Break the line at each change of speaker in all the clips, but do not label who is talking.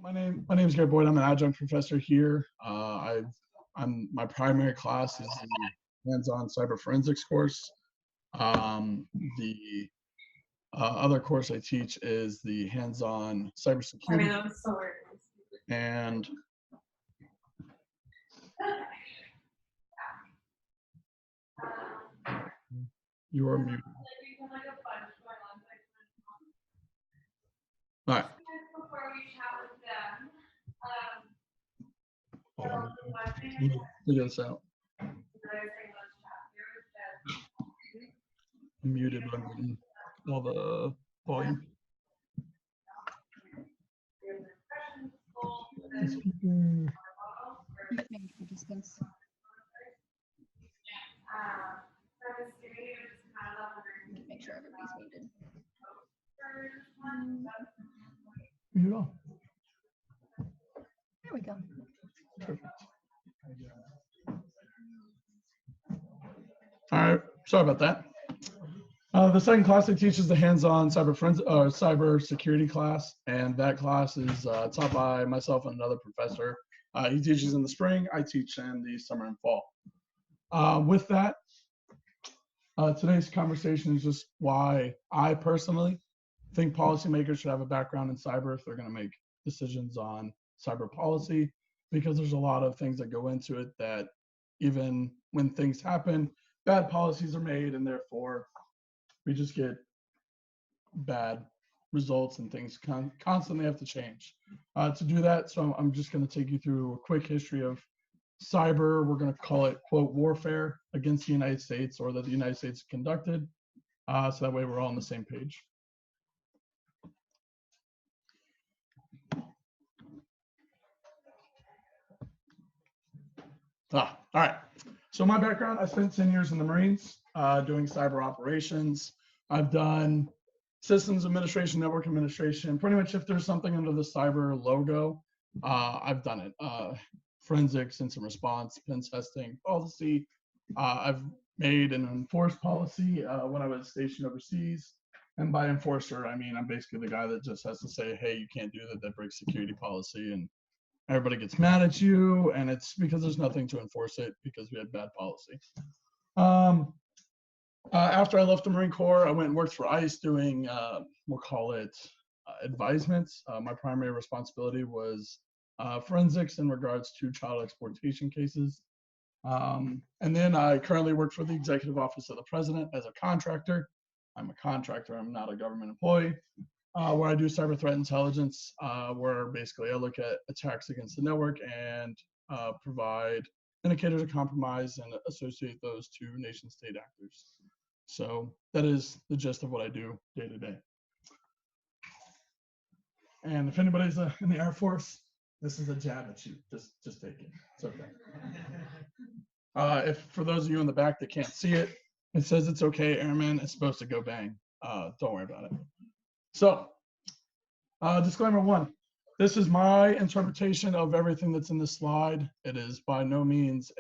My name is Garrett Boyd. I'm an adjunct professor here. My primary class is the hands-on cyber forensics course. The other course I teach is the hands-on cybersecurity. And you are muted. All right. Figure this out. I'm muted on all the volume.
Make sure everybody's muted.
Mute all.
There we go.
Perfect. All right, sorry about that. The second class I teach is the hands-on cyber security class, and that class is taught by myself and another professor. He teaches in the spring, I teach in the summer and fall. With that, today's conversation is just why I personally think policymakers should have a background in cyber if they're going to make decisions on cyber policy, because there's a lot of things that go into it that even when things happen, bad policies are made, and therefore we just get bad results and things constantly have to change. To do that, so I'm just going to take you through a quick history of cyber. We're going to call it, quote, warfare against the United States, or that the United States conducted, so that way we're all on the same page. All right. So my background, I spent 10 years in the Marines doing cyber operations. I've done systems administration, network administration. Pretty much if there's something under the cyber logo, I've done it. Forensics, incident response, pen testing, policy. I've made and enforced policy when I was stationed overseas. And by enforcer, I mean I'm basically the guy that just has to say, hey, you can't do that, that breaks security policy. And everybody gets mad at you, and it's because there's nothing to enforce it because we had bad policy. After I left the Marine Corps, I went and worked for ICE doing, we'll call it advisements. My primary responsibility was forensics in regards to child exploitation cases. And then I currently work for the Executive Office of the President as a contractor. I'm a contractor, I'm not a government employee. Where I do cyber threat intelligence, where basically I look at attacks against the network and provide indicators of compromise and associate those to nation state actors. So that is the gist of what I do day to day. And if anybody's in the Air Force, this is a jab at you. Just take it. It's okay. If for those of you in the back that can't see it, it says it's okay, airman. It's supposed to go bang. Don't worry about it. So, disclaimer one, this is my interpretation of everything that's in this slide. It is by no means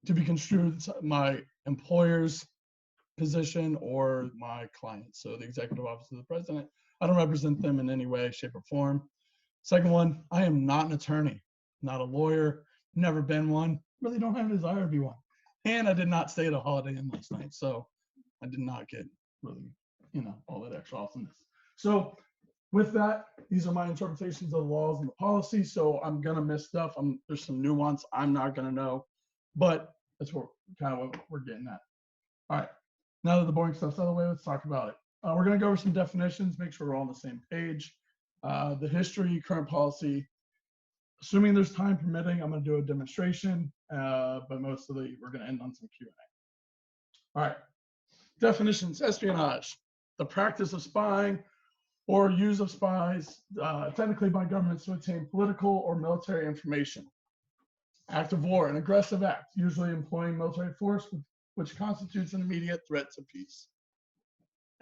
to be construed my employer's position or my client. So the Executive Office of the President, I don't represent them in any way, shape, or form. Second one, I am not an attorney, not a lawyer, never been one, really don't have a desire to be one. And I did not stay at a Holiday Inn last night, so I did not get really, all that extra awesomeness. So with that, these are my interpretations of the laws and the policy. So I'm going to miss stuff. There's some nuance I'm not going to know, but that's kind of what we're getting at. All right, now that the boring stuff's out of the way, let's talk about it. We're going to go over some definitions, make sure we're all on the same page. The history, current policy. Assuming there's time permitting, I'm going to do a demonstration, but mostly we're going to end on some Q&A. All right, definitions: espionage, the practice of spying or use of spies, technically by governments to obtain political or military information. Act of war, an aggressive act, usually employing military force, which constitutes an immediate threat to peace.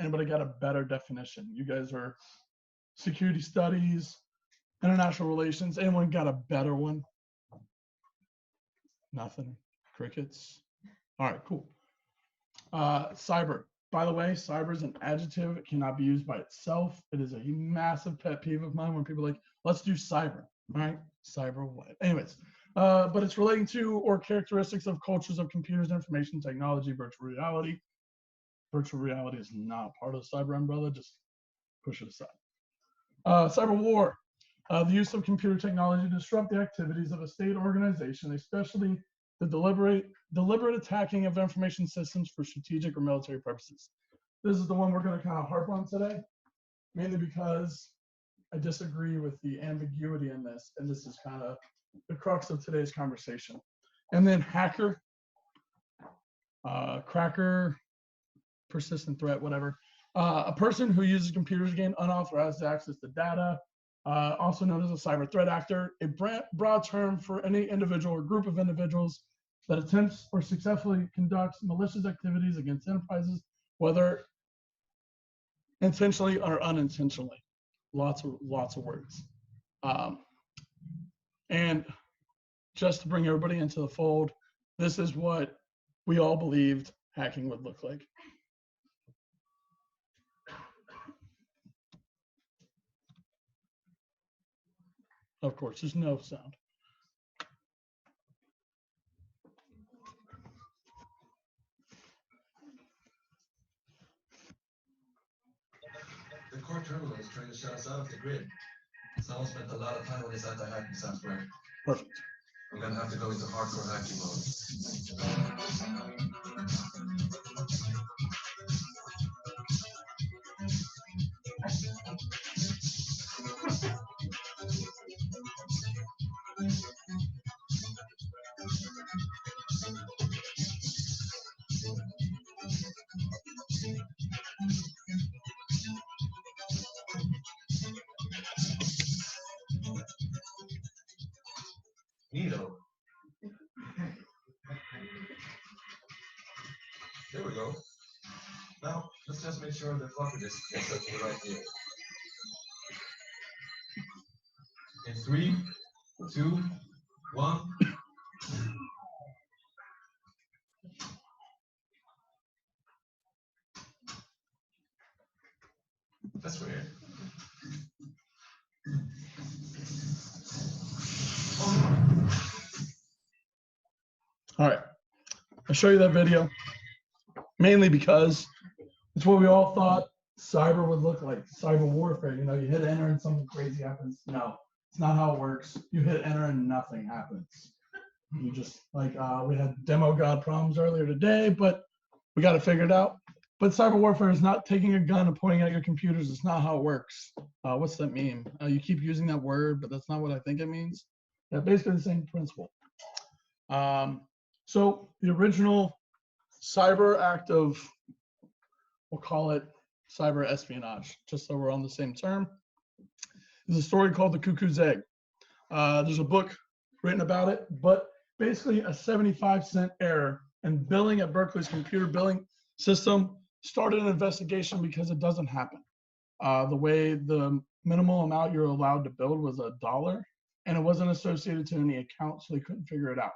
Anybody got a better definition? You guys are security studies, international relations. Anyone got a better one? Nothing. Crickets. All right, cool. Cyber, by the way, cyber is an adjective. It cannot be used by itself. It is a massive pet peeve of mine when people are like, let's do cyber, right? Cyber what? Anyways, but it's relating to or characteristics of cultures of computers, information technology, virtual reality. Virtual reality is not part of the cyber umbrella. Just push it aside. Cyber war, the use of computer technology to disrupt the activities of a state organization, especially the deliberate attacking of information systems for strategic or military purposes. This is the one we're going to kind of harp on today, mainly because I disagree with the ambiguity in this, and this is kind of the crux of today's conversation. And then hacker, cracker, persistent threat, whatever. A person who uses computers to gain unauthorized access to data, also known as a cyber threat actor, a broad term for any individual or group of individuals that attempts or successfully conducts malicious activities against enterprises, whether intentionally or unintentionally. Lots of words. And just to bring everybody into the fold, this is what we all believed hacking would look like. Of course, there's no sound.
The core terminal is trying to shut us out of the grid. Someone spent a lot of time on this anti-hacking software.
Perfect.
I'm gonna have to go into hardcore hacking Neato. There we go. Now, let's just make sure the floppy disk gets set to the right here. In 3, 2, 1. That's weird.
All right, I'll show you that video, mainly because it's what we all thought cyber would look like, cyber warfare. You know, you hit enter and something crazy happens. No, it's not how it works. You hit enter and nothing happens. You just, like, we had demo god problems earlier today, but we got to figure it out. But cyber warfare is not taking a gun and pointing at your computers. It's not how it works. What's that mean? You keep using that word, but that's not what I think it means. Yeah, basically the same principle. So the original cyber act of, we'll call it cyber espionage, just so we're on the same term, is a story called The Cuckoo's Egg. There's a book written about it, but basically a 75-cent error in billing at Berkeley's computer billing system started an investigation because it doesn't happen. The way the minimal amount you're allowed to bill was $1, and it wasn't associated to any account, so they couldn't figure it out.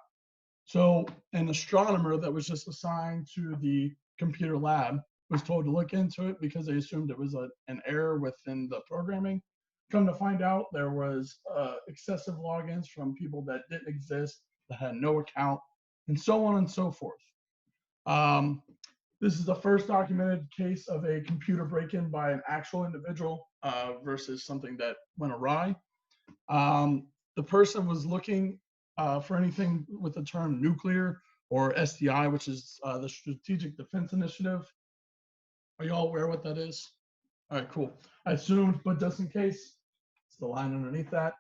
So an astronomer that was just assigned to the computer lab was told to look into it because they assumed it was an error within the programming. Come to find out, there was excessive logins from people that didn't exist, that had no account, and so on and so forth. This is the first documented case of a computer break-in by an actual individual versus something that went awry. The person was looking for anything with the term nuclear or SDI, which is the Strategic Defense Initiative. Are you all aware what that is? All right, cool. I assumed, but just in case, it's the line underneath that.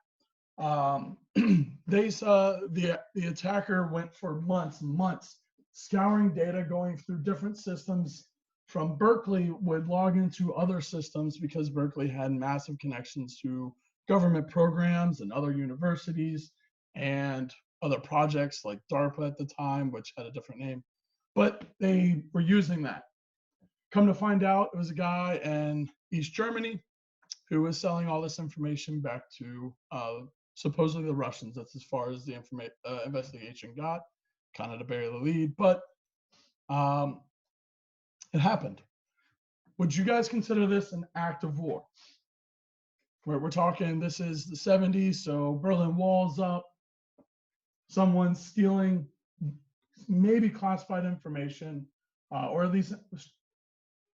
They saw the attacker went for months, scouring data, going through different systems. From Berkeley, would log into other systems because Berkeley had massive connections to government programs and other universities and other projects like DARPA at the time, which had a different name, but they were using that. Come to find out, it was a guy in East Germany who was selling all this information back to supposedly the Russians. That's as far as the investigation got, kind of to bury the lead, but it happened. would you guys consider this an act of war? We're talking, this is the 70s, so Berlin Wall's up. Someone's stealing maybe classified information, or at least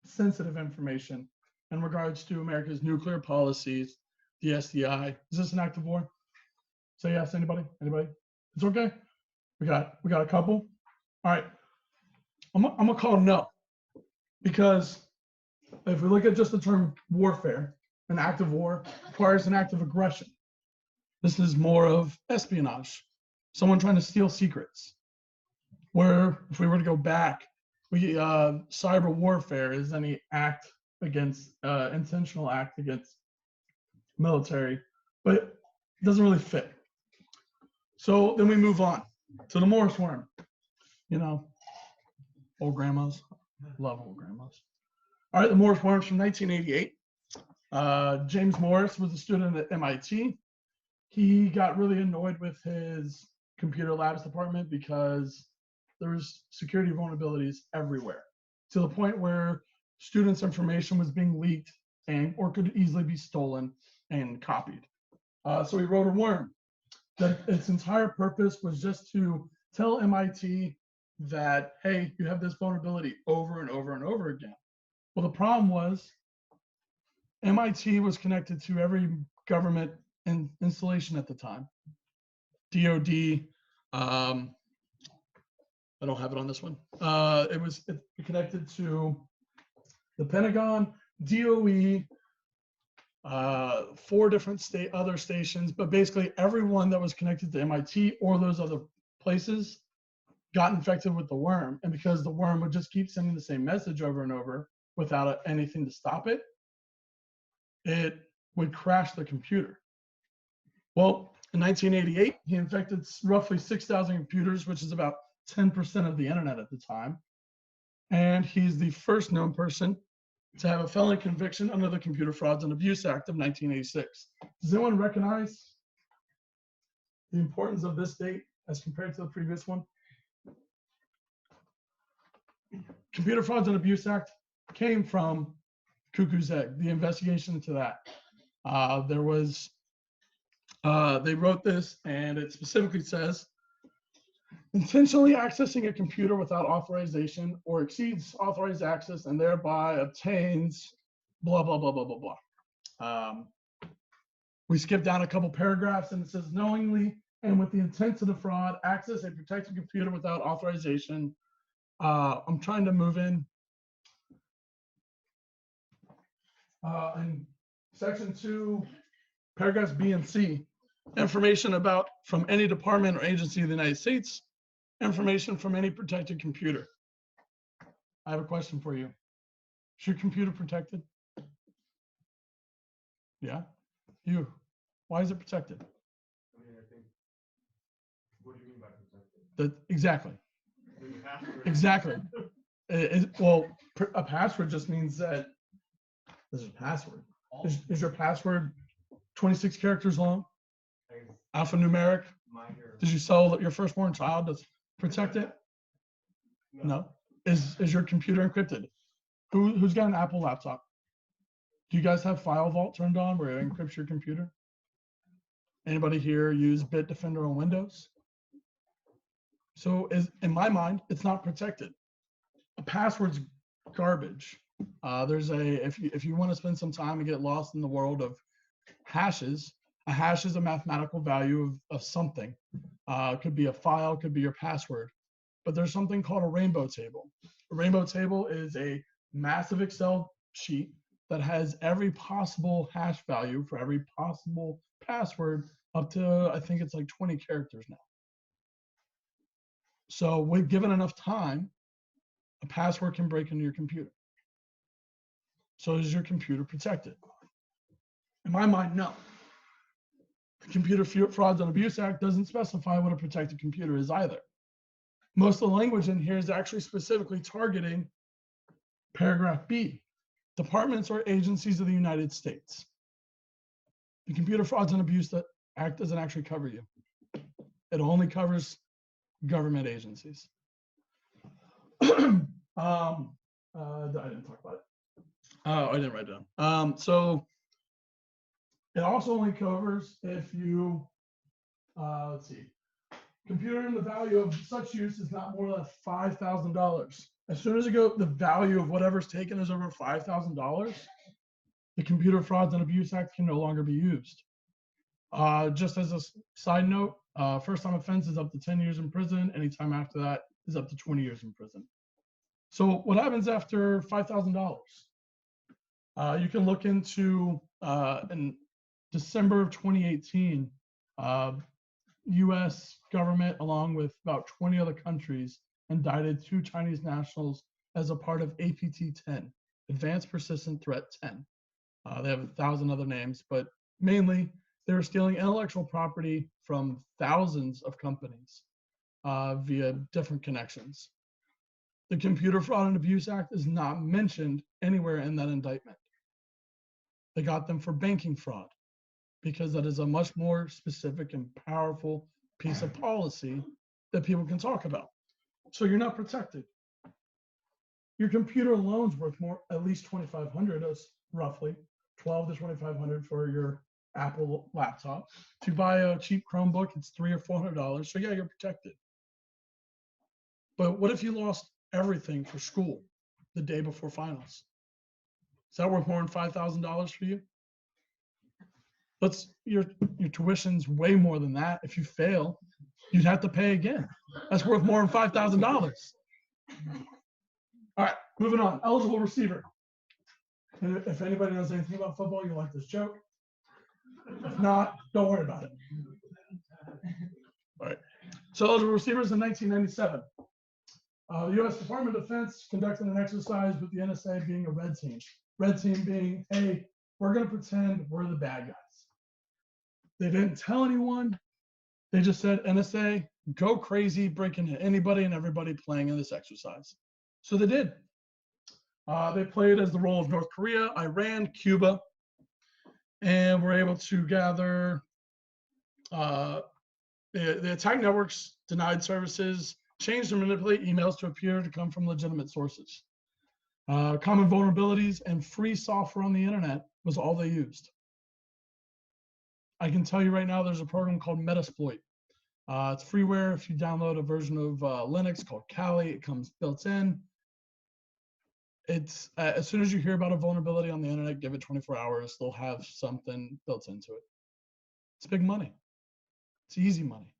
sensitive information in regards to America's nuclear policies, the SDI. Is this an act of war? Say yes, anybody? Anybody? It's okay. We got a couple. All right. I'm gonna call no, because if we look at just the term warfare, an act of war requires an act of aggression. This is more of espionage, someone trying to steal secrets. Where if we were to go back, cyber warfare is any act against intentional act against military, but it doesn't really fit. So then we move on to the Morris worm. You know, old grandmas, love old grandmas. All right, the Morris worms from 1988. James Morris was a student at MIT. He got really annoyed with his computer labs department because there was security vulnerabilities everywhere, to the point where students' information was being leaked or could easily be stolen and copied. So he wrote a worm that its entire purpose was just to tell MIT that, hey, you have this vulnerability over and over and over again. Well, the problem was MIT was connected to every government installation at the time. DOD, I don't have it on this one. It was connected to the Pentagon, DOE, 4 different other stations, but basically everyone that was connected to MIT or those other places got infected with the worm. And because the worm would just keep sending the same message over and over without anything to stop it, it would crash the computer. Well, in 1988, he infected roughly 6,000 computers, which is about 10% of the internet at the time. And he's the first known person to have a felony conviction under the Computer Frauds and Abuse Act of 1986. Does anyone recognize the importance of this date as compared to the previous one? Computer Frauds and Abuse Act came from Cuckoo's Egg, the investigation into that. They wrote this, and it specifically says, intentionally accessing a computer without authorization or exceeds authorized access and thereby obtains blah, blah, blah, blah, blah, blah. We skip down a couple paragraphs and it says knowingly and with the intent to defraud, access a protected computer without authorization. I'm trying to move in. In section 2, paragraphs B and C, information about from any department or agency of the United States, information from any protected computer. I have a question for you. Is your computer protected? Yeah? You. Why is it protected?
I mean, I think, what do you mean by protected?
Exactly. Exactly. Well, a password just means that this is a password. Is your password 26 characters long? Alphanumeric? Did you sell your firstborn child to protect it? No. Is your computer encrypted? Who's got an Apple laptop? Do you guys have File Vault turned on where it encrypts your computer? Anybody here use Bitdefender on Windows? So in my mind, it's not protected. A password's garbage. If you want to spend some time and get lost in the world of hashes, a hash is a mathematical value of something. It could be a file, could be your password. But there's something called a rainbow table. A rainbow table is a massive Excel sheet that has every possible hash value for every possible password up to, I think it's like 20 characters now. So we've given enough time, a password can break into your computer. So is your computer protected? In my mind, no. The Computer Frauds and Abuse Act doesn't specify what a protected computer is either. Most of the language in here is actually specifically targeting paragraph B, departments or agencies of the United States. The Computer Frauds and Abuse Act doesn't actually cover you. It only covers government agencies. I didn't talk about it. Oh, I didn't write it down. So it also only covers if you, let's see, computer and the value of such use is not more than $5,000. As soon as the value of whatever's taken is over $5,000, the Computer Frauds and Abuse Act can no longer be used. Just as a side note, first-time offense is up to 10 years in prison. Anytime after that is up to 20 years in prison. So what happens after $5,000? You can look into in December of 2018, U.S. government, along with about 20 other countries, indicted 2 Chinese nationals as a part of APT-10, Advanced Persistent Threat 10. They have 1,000 other names, but mainly they were stealing intellectual property from thousands of companies via different connections. The Computer Fraud and Abuse Act is not mentioned anywhere in that indictment. They got them for banking fraud because that is a much more specific and powerful piece of policy that people can talk about. So you're not protected. Your computer alone's worth more, at least $2,500, roughly 12 to 2,500 for your Apple laptop. To buy a cheap Chromebook, it's $300 or $400. So yeah, you're protected. But what if you lost everything for school the day before finals? Is that worth more than $5,000 for you? Your tuition's way more than that. If you fail, you'd have to pay again. That's worth more than $5,000. All right, moving on. Eligible receiver. And if anybody knows anything about football, you like this joke. If not, don't worry about it. All right. So eligible receivers in 1997. The U.S. Department of Defense conducted an exercise with the NSA being a red team. Red team being, hey, we're going to pretend we're the bad guys. They didn't tell anyone. They just said, NSA, go crazy, break into anybody and everybody playing in this exercise. So they did. They played as the role of North Korea, Iran, Cuba, and were able to gather the attack networks, denied services, changed and manipulate emails to appear to come from legitimate sources. Common vulnerabilities and free software on the internet was all they used. I can tell you right now, there's a program called Metasploit. It's freeware. If you download a version of Linux called Kali, it comes built in. It's as soon as you hear about a vulnerability on the internet, give it 24 hours, they'll have something built into it. It's big money. It's easy money.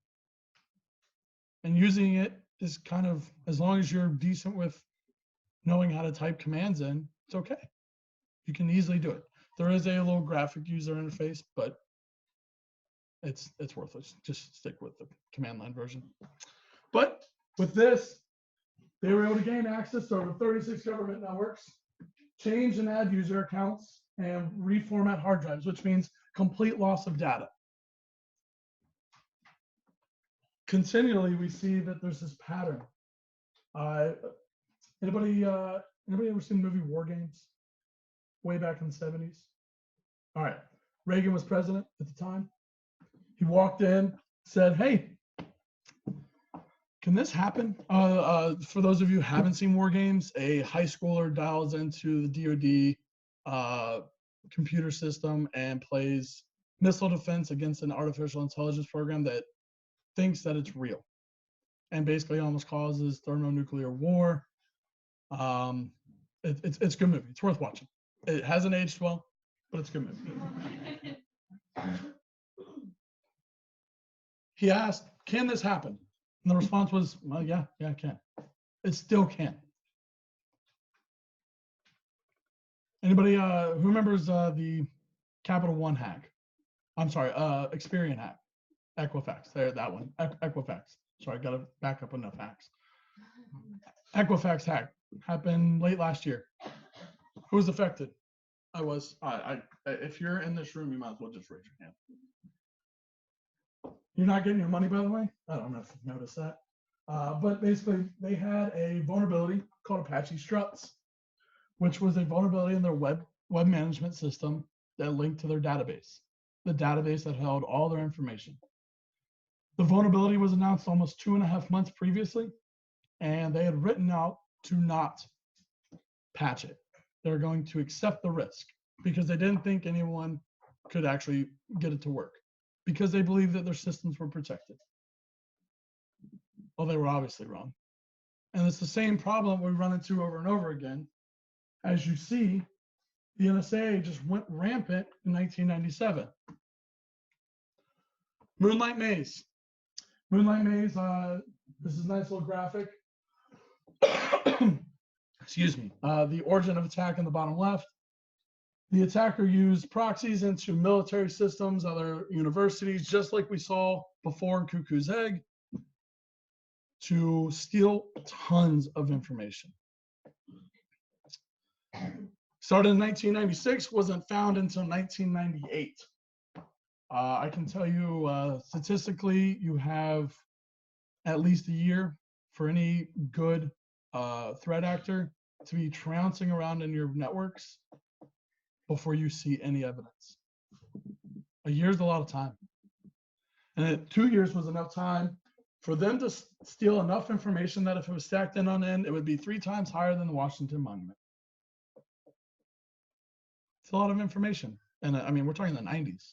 And using it is kind of, as long as you're decent with knowing how to type commands in, it's okay. You can easily do it. There is a little graphic user interface, but it's worthless. Just stick with the command line version. But with this, they were able to gain access to over 36 government networks, change and add user accounts, and reformat hard drives, which means complete loss of data. Continually, we see that there's this pattern. Anybody ever seen the movie War Games? Way back in the 70s? All right. Reagan was president at the time. He walked in, said, hey, can this happen? For those of you who haven't seen War Games, a high schooler dials into the DoD computer system and plays missile defense against an artificial intelligence program that thinks that it's real and basically almost causes thermonuclear war. It's a good movie. It's worth watching. It hasn't aged well, but it's a good movie. He asked, can this happen? And the response was, well, yeah, it can. It still can. Anybody who remembers the Capital One hack? I'm sorry, Experian hack. Equifax, there, that one. Equifax. Sorry, I got to back up enough hacks. Equifax hack happened late last year. Who was affected? I was. If you're in this room, you might as well just raise your hand. You're not getting your money, by the way. I don't know if you've noticed that. But basically, they had a vulnerability called Apache Struts, which was a vulnerability in their web management system that linked to their database, the database that held all their information. The vulnerability was announced almost 2.5 months previously, and they had written out to not patch it. they're going to accept the risk because they didn't think anyone could actually get it to work because they believed that their systems were protected. Well, they were obviously wrong. And it's the same problem we run into over and over again. As you see, the NSA just went rampant in 1997. Moonlight Maze. Moonlight Maze, this is a nice little graphic. Excuse me. The origin of attack in the bottom left. The attacker used proxies into military systems, other universities, just like we saw before in Cuckoo's Egg, to steal tons of information. Started in 1996, wasn't found until 1998. I can tell you statistically, you have at least a year for any good threat actor to be trouncing around in your networks before you see any evidence. A year's a lot of time. And 2 years was enough time for them to steal enough information that if it was stacked in on end, it would be 3 times higher than the Washington Monument. It's a lot of information. And I mean, we're talking the 90s.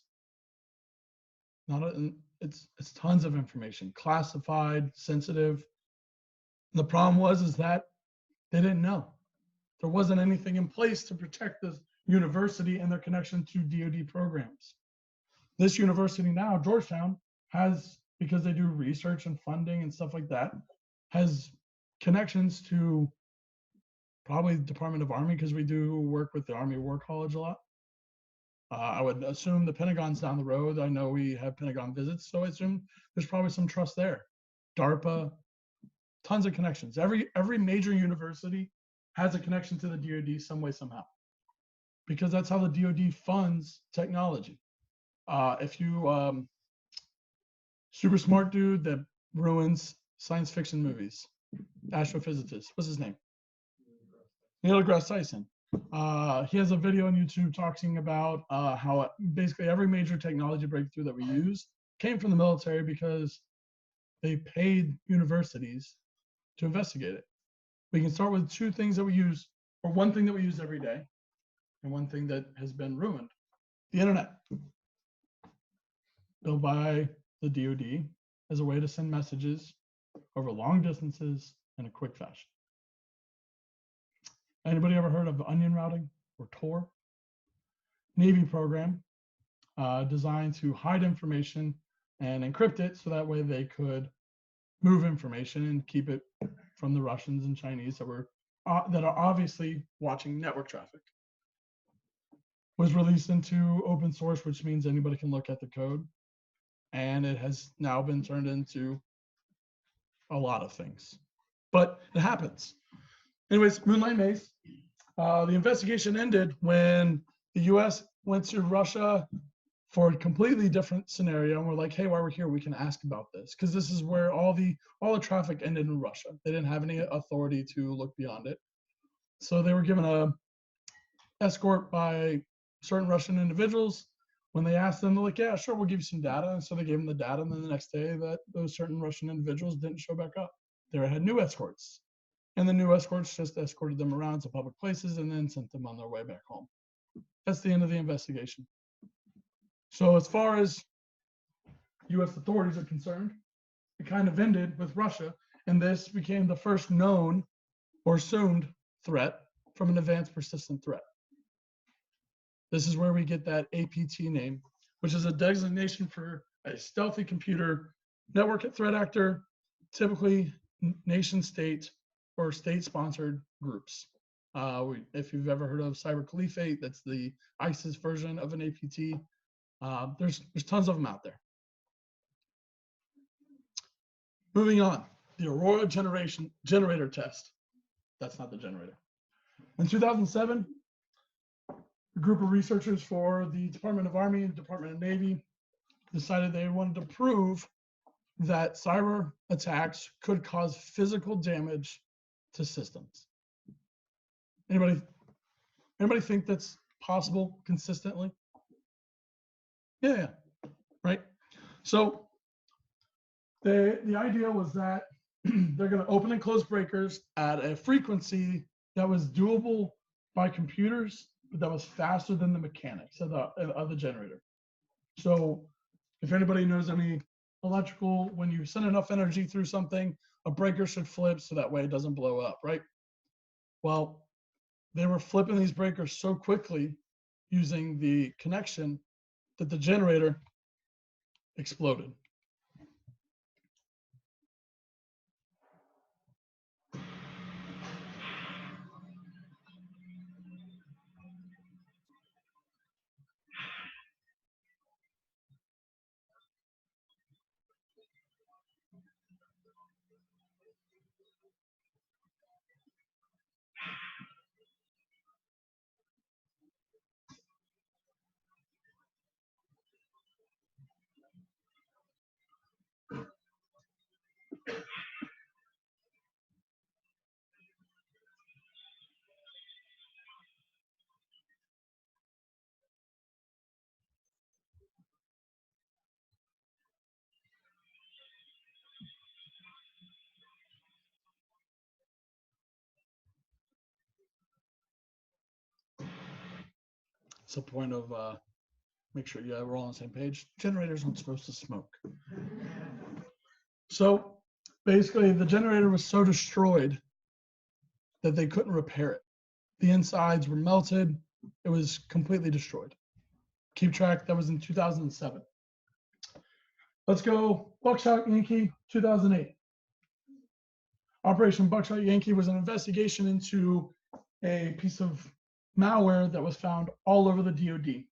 It's tons of information, classified, sensitive. And the problem is that they didn't know. There wasn't anything in place to protect this university and their connection to DoD programs. This university now, Georgetown, has, because they do research and funding and stuff like that, has connections to probably the Department of Army, because we do work with the Army War College a lot. I would assume the Pentagon's down the road. I know we have Pentagon visits, so I assume there's probably some trust there. DARPA, tons of connections. Every major university has a connection to the DoD some way, somehow, because that's how the DoD funds technology. If you super smart dude that ruins science fiction movies, astrophysicist, what's his name? Neil deGrasse Tyson. He has a video on YouTube talking about how basically every major technology breakthrough that we use came from the military because they paid universities to investigate it. We can start with 2 things that we use, or 1 thing that we use every day, and 1 thing that has been ruined. The internet, built by the DoD as a way to send messages over long distances in a quick fashion. Anybody ever heard of onion routing or Tor? Navy program designed to hide information and encrypt it so that way they could move information and keep it from the Russians and Chinese that are obviously watching network traffic. Was released into open source, which means anybody can look at the code. And it has now been turned into a lot of things. But it happens. Anyways, Moonlight Maze. The investigation ended when the US went to Russia for a completely different scenario. And we're like, hey, while we're here, we can ask about this. Because this is where all the traffic ended in Russia. They didn't have any authority to look beyond it. So they were given a escort by certain Russian individuals. When they asked them, they're like, yeah, sure, we'll give you some data. And so they gave them the data. And then the next day that those certain Russian individuals didn't show back up. They had new escorts. And the new escorts just escorted them around to public places and then sent them on their way back home. That's the end of the investigation. So as far as US authorities are concerned, it kind of ended with Russia. And this became the first known or assumed threat from an advanced persistent threat. This is where we get that APT name, which is a designation for a stealthy computer network threat actor, typically nation state or state-sponsored groups. If you've ever heard of Cyber Caliphate, that's the ISIS version of an APT. There's tons of them out there. Moving on, the Arroyo Generator test. That's not the generator. In 2007, a group of researchers for the Department of Army and Department of Navy decided they wanted to prove that cyber attacks could cause physical damage to systems. Anybody think that's possible consistently? Yeah, right. So the idea was that they're going to open and close breakers at a frequency that was doable by computers, but that was faster than the mechanics of the generator. So if anybody knows any electrical, when you send enough energy through something, a breaker should flip so that way it doesn't blow up, right? Well, they were flipping these breakers so quickly using the connection that the generator exploded. It's a point of make sure we're all on the same page. Generators aren't supposed to smoke. So basically the generator was so destroyed that they couldn't repair it. The insides were melted. It was completely destroyed. Keep track, that was in 2007. Let's go Buckshot Yankee, 2008. Operation Buckshot Yankee was an investigation into a piece of malware that was found all over the DoD.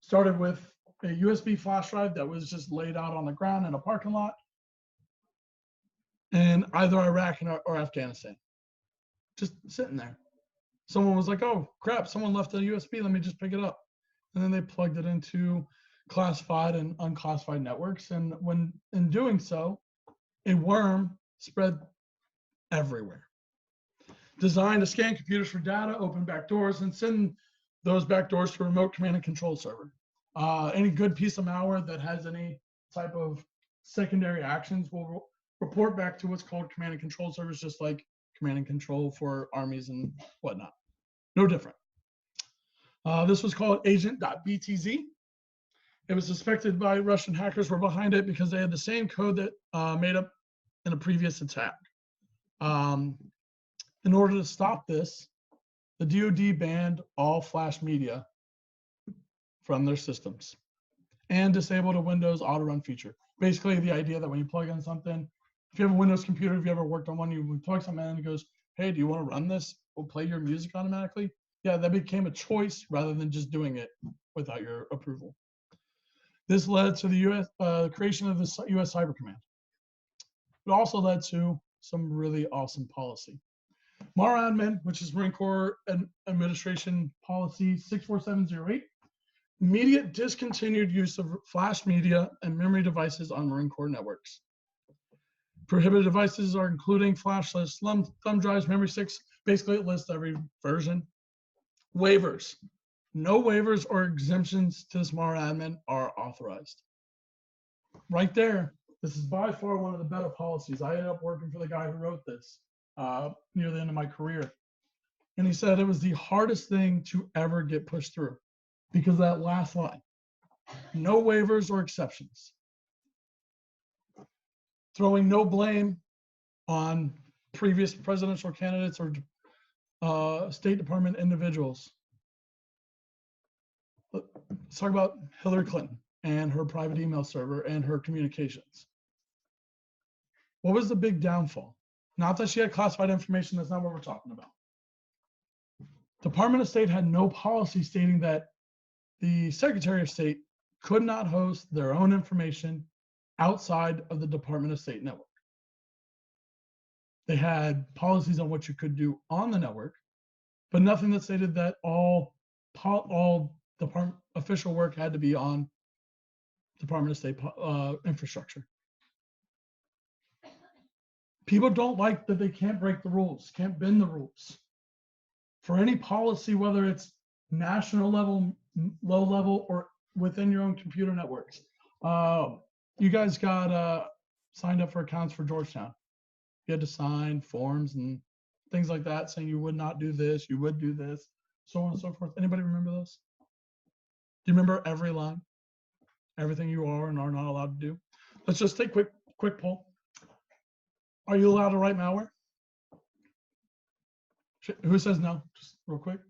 Started with a USB flash drive that was just laid out on the ground in a parking lot in either Iraq or Afghanistan. Just sitting there. Someone was like, oh crap, someone left a USB, let me just pick it up. And then they plugged it into classified and unclassified networks. And when in doing so, a worm spread everywhere. Designed to scan computers for data, open backdoors, and send those backdoors to a remote command and control server. Any good piece of malware that has any type of secondary actions will report back to what's called command and control servers, just like command and control for armies and whatnot. No different. This was called agent.btz. It was suspected by Russian hackers were behind it because they had the same code that made up in a previous attack. In order to stop this, the DoD banned all flash media from their systems and disabled a Windows auto run feature. Basically, the idea that when you plug in something, if you have a Windows computer, if you ever worked on one, you plug something in and it goes, hey, do you want to run this? We'll play your music automatically. Yeah, that became a choice rather than just doing it without your approval. This led to the creation of the U.S. Cyber Command. It also led to some really awesome policy. Moran Minh, which is Marine Corps Administration Policy 64708, immediate discontinued use of flash media and memory devices on Marine Corps networks. Prohibited devices are including flash lists, thumb drives, memory sticks. Basically, it lists every version. Waivers. No waivers or exemptions to this Moran Minh are authorized. Right there, this is by far one of the better policies. I ended up working for the guy who wrote this near the end of my career. And he said it was the hardest thing to ever get pushed through because of that last line. No waivers or exceptions. Throwing no blame on previous presidential candidates or State Department individuals. Let's talk about Hillary Clinton and her private email server and her communications. What was the big downfall? Not that she had classified information, that's not what we're talking about. Department of State had no policy stating that the Secretary of State could not host their own information outside of the Department of State network. They had policies on what you could do on the network, but nothing that stated that all department official work had to be on Department of State infrastructure. People don't like that they can't break the rules, can't bend the rules. For any policy, whether it's national level, low level, or within your own computer networks. You guys got signed up for accounts for Georgetown. You had to sign forms and things like that, saying you would not do this, you would do this, so on and so forth. Anybody remember those? Do you remember every line? Everything you are and are not allowed to do? Let's just take quick poll. Are you allowed to write malware? Who says no? Just real quick.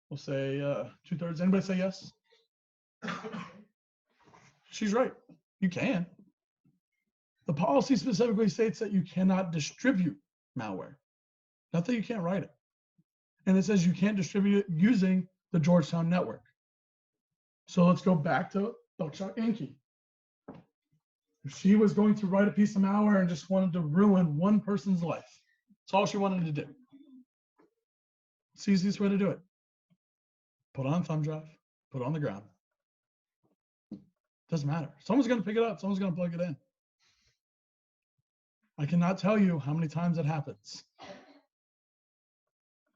We'll say 2/3. Anybody say yes? She's right. You can. The policy specifically states that you cannot distribute malware. Not that you can't write it. And it says you can't distribute it using the Georgetown network. So let's go back to Buckshot Yankee. If she was going to write a piece of malware and just wanted to ruin one person's life, that's all she wanted to do. It's the easiest way to do it. Put it on a thumb drive, put it on the ground. Doesn't matter. Someone's going to pick it up. Someone's going to plug it in. I cannot tell you how many times it happens,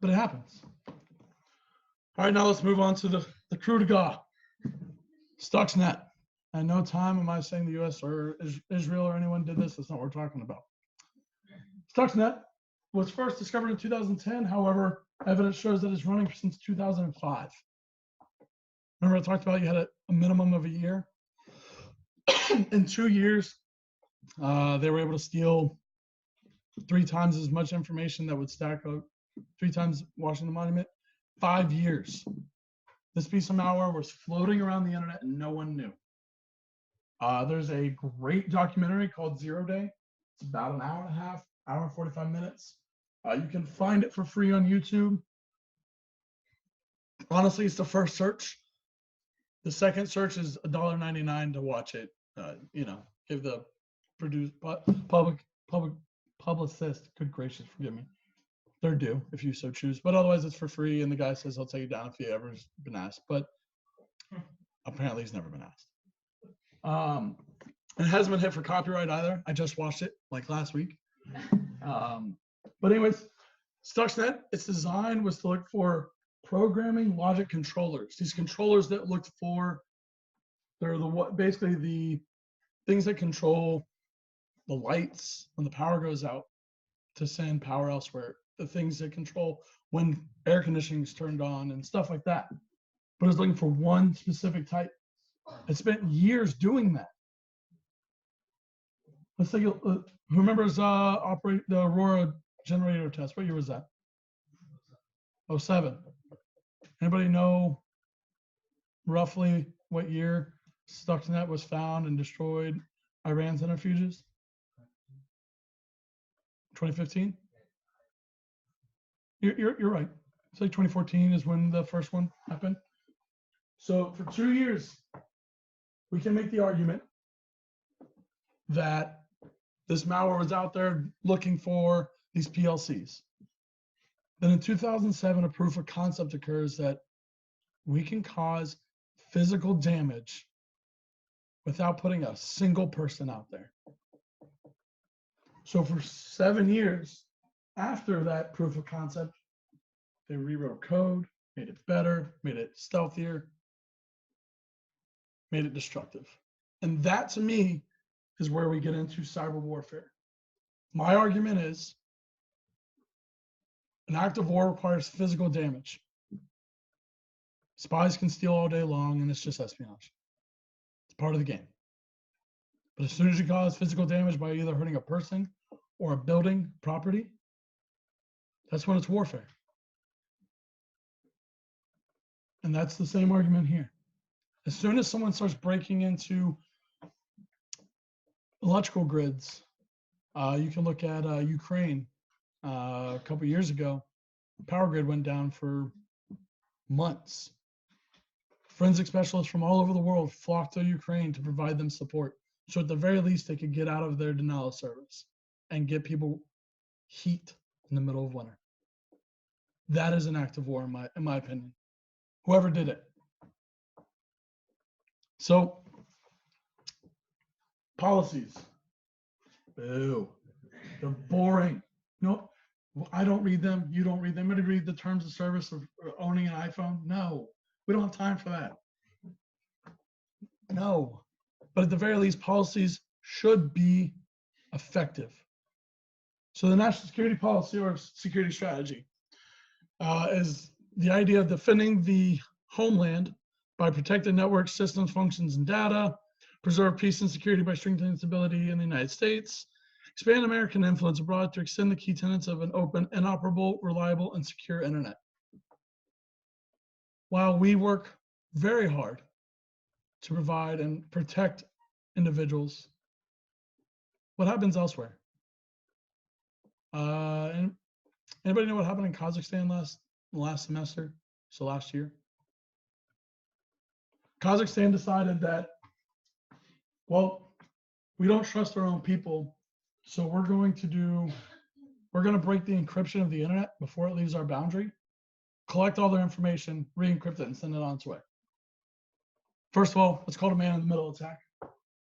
but it happens. All right, now let's move on to the coup de grace. Stuxnet. At no time am I saying the US or Israel or anyone did this. That's not what we're talking about. Stuxnet was first discovered in 2010. However, evidence shows that it's running since 2005. Remember I talked about you had a minimum of a year? In 2 years, they were able to steal 3 times as much information that would stack up 3 times Washington Monument. 5 years. This piece of malware was floating around the internet and no one knew. There's a great documentary called 0 Day. It's about an hour and a half, hour and 45 minutes. You can find it for free on YouTube. Honestly, it's the first search. The second search is $1.99 to watch it. Give the publicist, good gracious, forgive me, they're due if you so choose. But otherwise, it's for free. And the guy says he'll take you down if he ever's been asked. But apparently, he's never been asked. It hasn't been hit for copyright either. I just watched it like last week. But anyways, Stuxnet, its design was to look for programming logic controllers. These controllers that looked for, they're basically the things that control the lights when the power goes out to send power elsewhere. The things that control when air conditioning is turned on and stuff like that. But it's looking for one specific type. It spent years doing that. Let's take who remembers operate the Arroyo Generator test? What year was that? 07. Anybody know roughly what year Stuxnet was found and destroyed Iran centrifuges? 2015? You're right. It's like 2014 is when the first one happened. So for 2 years, we can make the argument that this malware was out there looking for these PLCs. Then in 2007, a proof of concept occurs that we can cause physical damage without putting a single person out there. So for 7 years after that proof of concept, they rewrote code, made it better, made it stealthier, made it destructive. And that to me is where we get into cyber warfare. My argument is an act of war requires physical damage. Spies can steal all day long and it's just espionage. It's part of the game. But as soon as you cause physical damage by either hurting a person or a building, property, that's when it's warfare. And that's the same argument here. As soon as someone starts breaking into electrical grids, you can look at Ukraine a couple years ago. The power grid went down for months. Forensic specialists from all over the world flocked to Ukraine to provide them support. So at the very least, they could get out of their denial of service and get people heat in the middle of winter. That is an act of war, in my opinion. Whoever did it. So, policies. Boo. They're boring. No, I don't read them. You don't read them. I'm going to read the terms of service of owning an iPhone. No, we don't have time for that. No. But at the very least, policies should be effective. So the national security policy or security strategy is the idea of defending the homeland by protecting network systems, functions, and data, preserve peace and security by strengthening stability in the United States, expand American influence abroad to extend the key tenets of an open, inoperable, reliable, and secure internet. While we work very hard to provide and protect individuals, what happens elsewhere? And anybody know what happened in Kazakhstan last semester? So last year? Kazakhstan decided that, well, we don't trust our own people, so we're going to break the encryption of the internet before it leaves our boundary, collect all their information, re-encrypt it, and send it on its way. First of all, it's called a man-in-the-middle attack.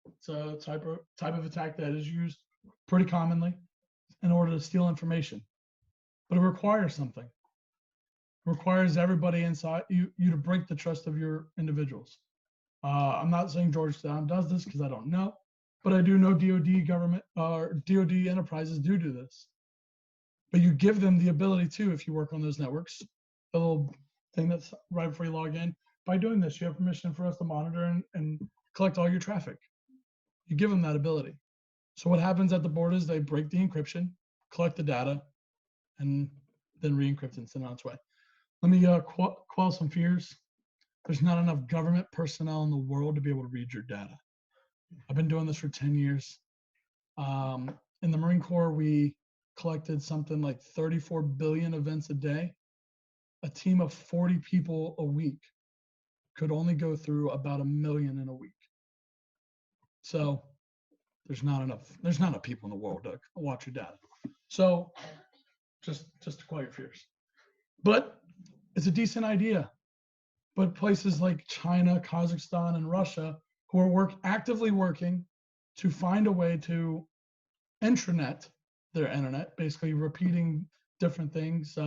It's a type of attack that is used pretty commonly in order to steal information. But it requires something. It requires everybody inside you to break the trust of your individuals. I'm not saying Georgetown does this because I don't know, but I do know DoD government or DoD enterprises do this. But you give them the ability to, if you work on those networks, the little thing that's right before you log in. By doing this, you have permission for us to monitor and collect all your traffic. You give them that ability. So what happens at the border is they break the encryption, collect the data, and then re-encrypt and send it on its way. Let me quell some fears. There's not enough government personnel in the world to be able to read your data. I've been doing this for 10 years. In the Marine Corps, we collected something like 34 billion events a day. A team of 40 people a week could only go through about 1 million in a week. So there's not enough people in the world to watch your data. So just to quell your fears. But it's a decent idea. But places like China, Kazakhstan, and Russia, who are actively working to find a way to intranet their internet, basically repeating different things.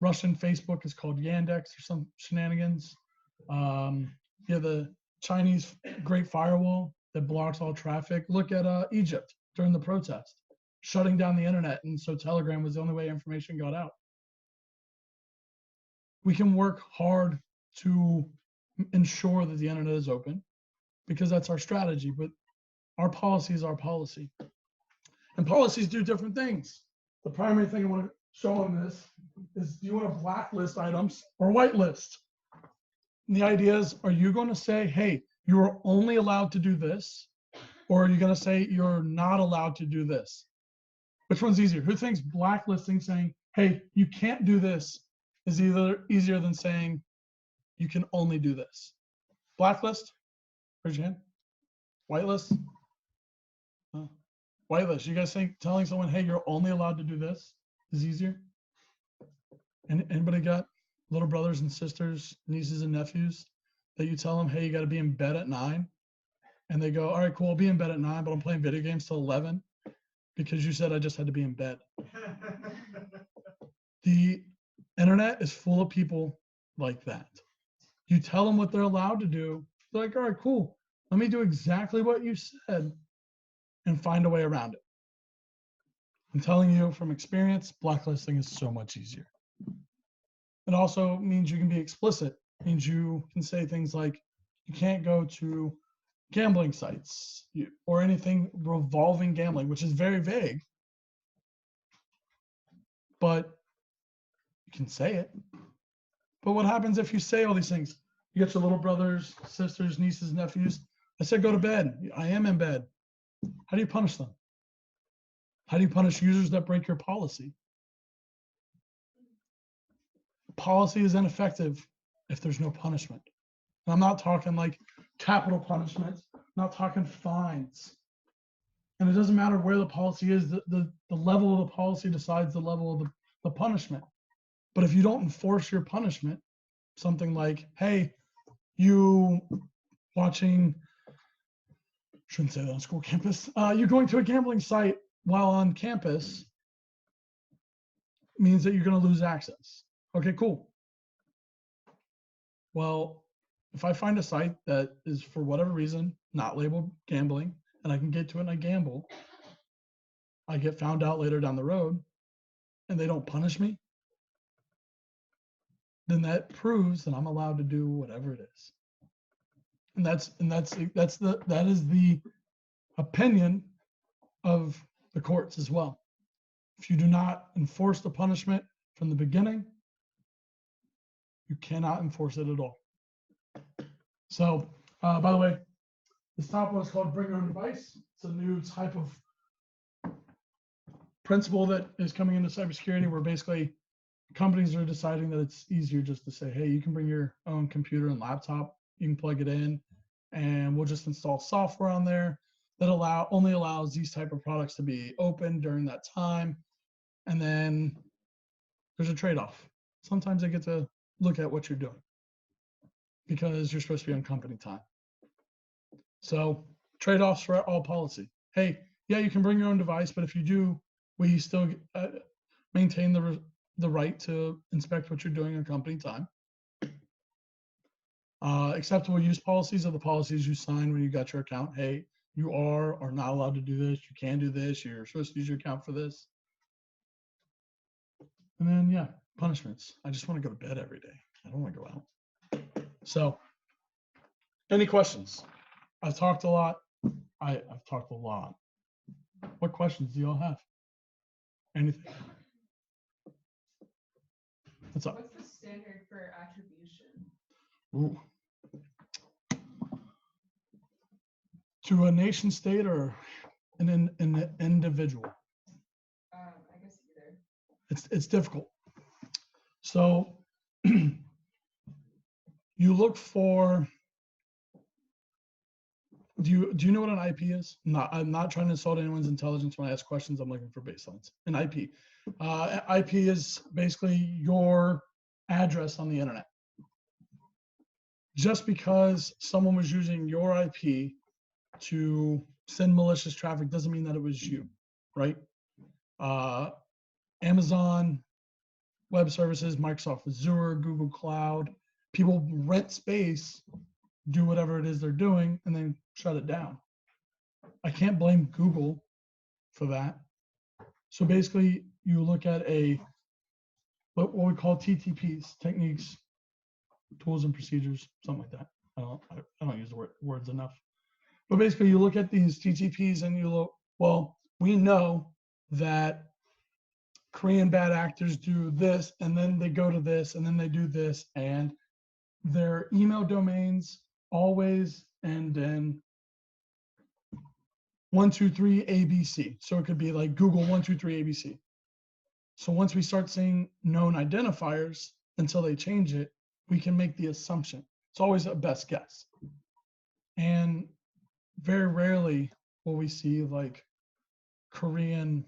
Russian Facebook is called Yandex or some shenanigans. The Chinese Great Firewall that blocks all traffic. Look at Egypt during the protest, shutting down the internet, and so Telegram was the only way information got out. We can work hard to ensure that the internet is open because that's our strategy, but our policy is our policy. And policies do different things. The primary thing I want to show on this is, do you want to blacklist items or whitelist? And the idea is, are you going to say, hey, you're only allowed to do this? Or are you going to say you're not allowed to do this? Which one's easier? Who thinks blacklisting, saying, hey, you can't do this, is easier than saying you can only do this? Blacklist? Raise your hand. Whitelist? Whitelist. You guys think telling someone, hey, you're only allowed to do this is easier? And anybody got little brothers and sisters, nieces and nephews that you tell them, hey, you got to be in bed at 9? And they go, all right, cool, I'll be in bed at 9, but I'm playing video games till 11 because you said I just had to be in bed. The internet is full of people like that. You tell them what they're allowed to do, they're like, all right, cool, let me do exactly what you said and find a way around it. I'm telling you from experience, blacklisting is so much easier. It also means you can be explicit. It means you can say things like, you can't go to gambling sites or anything revolving gambling, which is very vague, but you can say it. But what happens if you say all these things? You get your little brothers, sisters, nieces, nephews. I said, go to bed. I am in bed. How do you punish them? How do you punish users that break your policy? Policy is ineffective if there's no punishment. And I'm not talking like capital punishment, I'm not talking fines. And it doesn't matter where the policy is, the level of the policy decides the level of the punishment. But if you don't enforce your punishment, something like, hey, you watching, shouldn't say that on school campus, you going to a gambling site while on campus means that you're going to lose access. Okay, cool. Well, if I find a site that is, for whatever reason, not labeled gambling, and I can get to it and I gamble, I get found out later down the road and they don't punish me, then that proves that I'm allowed to do whatever it is. And that is the opinion of the courts as well. If you do not enforce the punishment from the beginning, you cannot enforce it at all. So, by the way, this top one is called Bring Your Own Device. It's a new type of principle that is coming into cybersecurity where basically companies are deciding that it's easier just to say, hey, you can bring your own computer and laptop, you can plug it in, and we'll just install software on there that only allows these type of products to be open during that time. And then there's a trade-off. Sometimes they get to look at what you're doing because you're supposed to be on company time. So trade-offs for all policy. Hey, yeah, you can bring your own device, but if you do, we still maintain the right to inspect what you're doing on company time. Acceptable use policies are the policies you sign when you got your account. Hey, you are not allowed to do this. You can do this. You're supposed to use your account for this. And then, yeah, punishments. I just want to go to bed every day. I don't want to go out. So, any questions? I've talked a lot. I've talked a lot. What questions do you all have? Anything? What's up?
What's the standard for attribution?
Ooh. To a nation state or an individual?
I guess either.
It's difficult. So you look for. Do you know what an IP is? I'm not trying to insult anyone's intelligence when I ask questions. I'm looking for baselines. An IP. IP is basically your address on the internet. Just because someone was using your IP to send malicious traffic doesn't mean that it was you, right? Amazon Web Services, Microsoft Azure, Google Cloud, people rent space, do whatever it is they're doing, and then shut it down. I can't blame Google for that. So basically, you look at what we call TTPs, techniques, tools and procedures, something like that. I don't use the words enough. But basically, you look at these TTPs and you look, well, we know that Korean bad actors do this, and then they go to this, and then they do this, and their email domains always end in 123 ABC. So it could be like Google 123 ABC. So once we start seeing known identifiers, until they change it, we can make the assumption. It's always a best guess. And very rarely will we see like Korean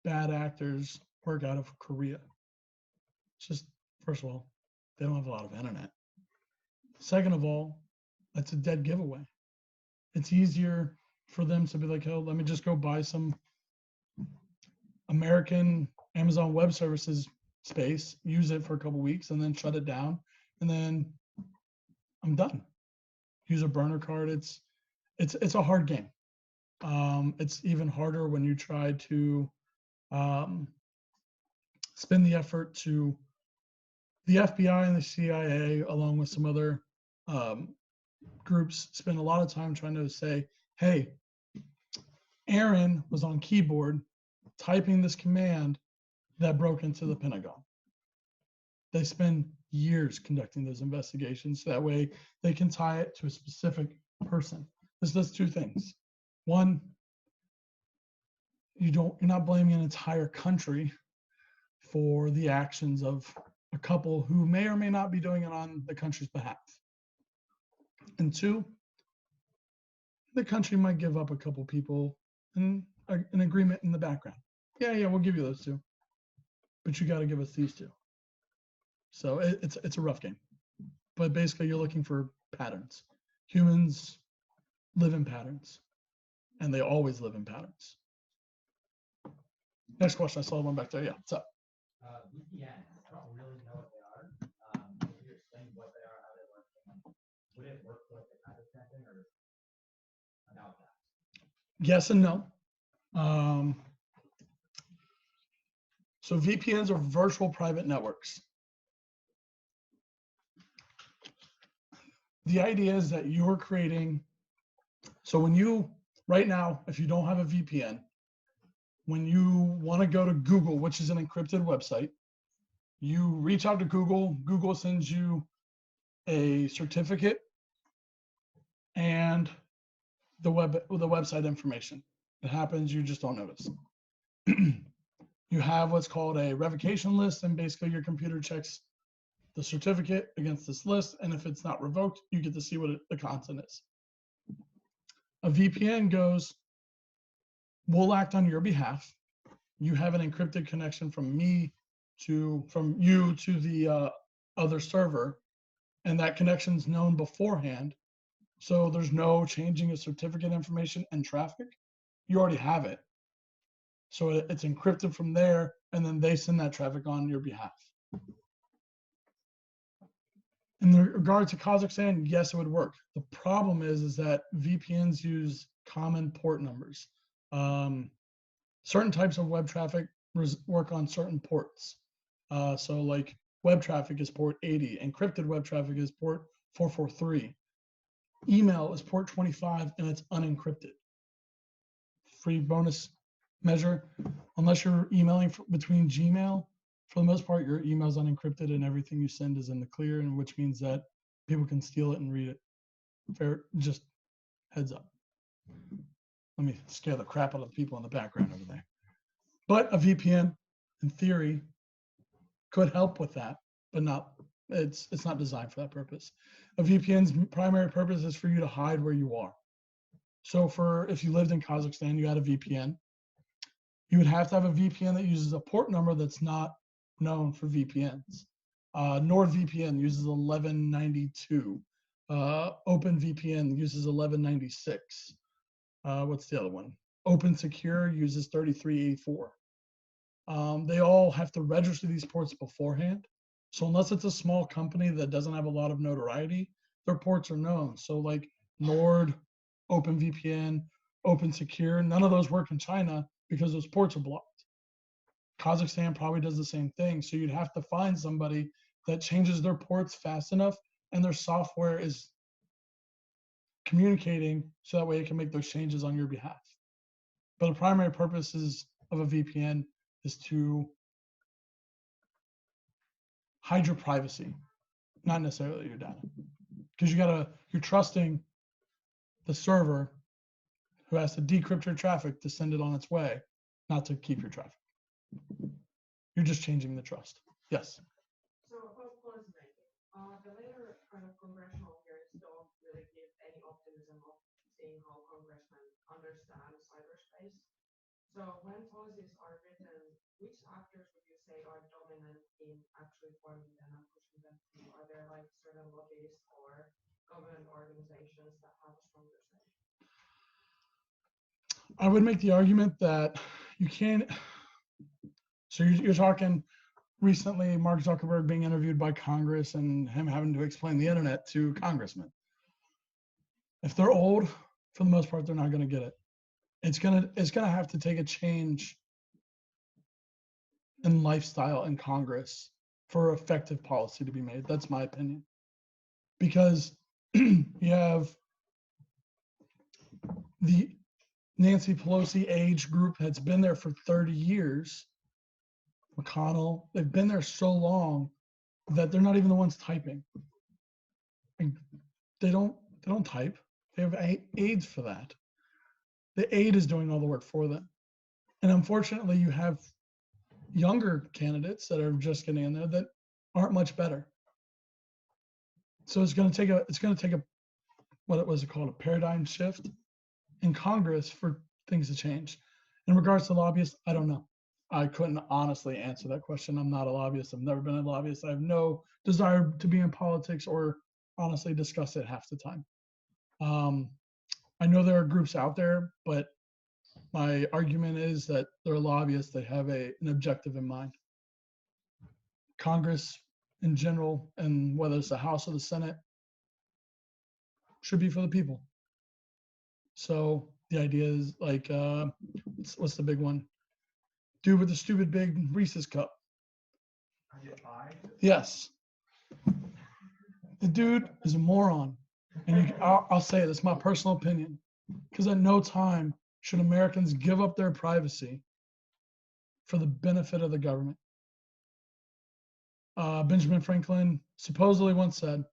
bad actors work out of Korea. It's just, first of all, they don't have a lot of internet. Second of all, that's a dead giveaway. It's easier for them to be like, oh, let me just go buy some American Amazon Web Services space, use it for a couple weeks, and then shut it down, and then I'm done. Use a burner card. It's a hard game. It's even harder when you try to spend the effort to the FBI and the CIA, along with some other groups, spend a lot of time trying to say, hey, Aaron was on keyboard typing this command that broke into the Pentagon. They spend years conducting those investigations. That way they can tie it to a specific person. This does two things. One, you're not blaming an entire country for the actions of a couple who may or may not be doing it on the country's behalf. And two, the country might give up a couple people and an agreement in the background. Yeah, we'll give you those two, but you got to give us these two. So it's a rough game, but basically you're looking for patterns. Humans live in patterns, and they always live in patterns. Next question, I saw one back there. Yeah, what's up?
VPNs, I don't really know what they are. If you explain what they are, how they work, would it work with the kind of thing or about that?
Yes and no. So VPNs are virtual private networks. The idea is that you're creating, so when you, right now, if you don't have a VPN, when you want to go to Google, which is an encrypted website, you reach out to Google, Google sends you a certificate and the website information. It happens, you just don't notice. You have what's called a revocation list, and basically your computer checks the certificate against this list, and if it's not revoked, you get to see what the content is. A VPN goes, we'll act on your behalf. You have an encrypted connection from you to the other server, and that connection's known beforehand. So there's no changing of certificate information and traffic. You already have it. So it's encrypted from there, and then they send that traffic on your behalf. In regard to Kazakhstan, yes, it would work. The problem is that VPNs use common port numbers. Certain types of web traffic work on certain ports. So like web traffic is port 80, encrypted web traffic is port 443. Email is port 25 and it's unencrypted. Free bonus measure, unless you're emailing between Gmail, for the most part, your email's unencrypted and everything you send is in the clear, and which means that people can steal it and read it. Fair, just heads up. Let me scare the crap out of the people in the background over there. But a VPN, in theory, could help with that, but not. It's not designed for that purpose. A VPN's primary purpose is for you to hide where you are. So if you lived in Kazakhstan, you had a VPN, you would have to have a VPN that uses a port number that's not known for VPNs. NordVPN uses 1192. OpenVPN uses 1196. What's the other one? OpenSecure uses 3384. They all have to register these ports beforehand. So unless it's a small company that doesn't have a lot of notoriety, their ports are known. So like Nord, OpenVPN, OpenSecure, none of those work in China because those ports are blocked. Kazakhstan probably does the same thing. So you'd have to find somebody that changes their ports fast enough and their software is communicating so that way it can make those changes on your behalf. But the primary purposes of a VPN is to hide your privacy, not necessarily your data. Because you're trusting the server who has to decrypt your traffic to send it on its way, not to keep your traffic. You're just changing the trust. Yes.
So about policymaking, the later kind of congressional hearings don't really give any optimism of seeing how congressmen understand cyberspace. So when policies are written, which actors would you say are dominant in actually forming them and pushing them through? Are there like certain lobbyists or government organizations that have a stronger say?
I would make the argument that you can't. So you're talking recently Mark Zuckerberg being interviewed by Congress and him having to explain the internet to congressmen. If they're old, for the most part, they're not going to get it. It's gonna have to take a change in lifestyle in Congress for effective policy to be made. That's my opinion. Because you have the Nancy Pelosi age group that's been there for 30 years. McConnell, they've been there so long that they're not even the ones typing. And they don't type. They have aides for that. The aide is doing all the work for them. And unfortunately, you have younger candidates that are just getting in there that aren't much better. So it's going to take a what was it called, a paradigm shift in Congress for things to change. In regards to lobbyists, I don't know. I couldn't honestly answer that question. I'm not a lobbyist. I've never been a lobbyist. I have no desire to be in politics or honestly discuss it half the time. I know there are groups out there, but my argument is that they're lobbyists. They have an objective in mind. Congress in general, and whether it's the House or the Senate, should be for the people. So the idea is like, what's the big one? Dude with the stupid big Reese's cup.
I get 5.
Yes. The dude is a moron. And I'll say it, it's my personal opinion. Because at no time should Americans give up their privacy for the benefit of the government. Benjamin Franklin supposedly once said,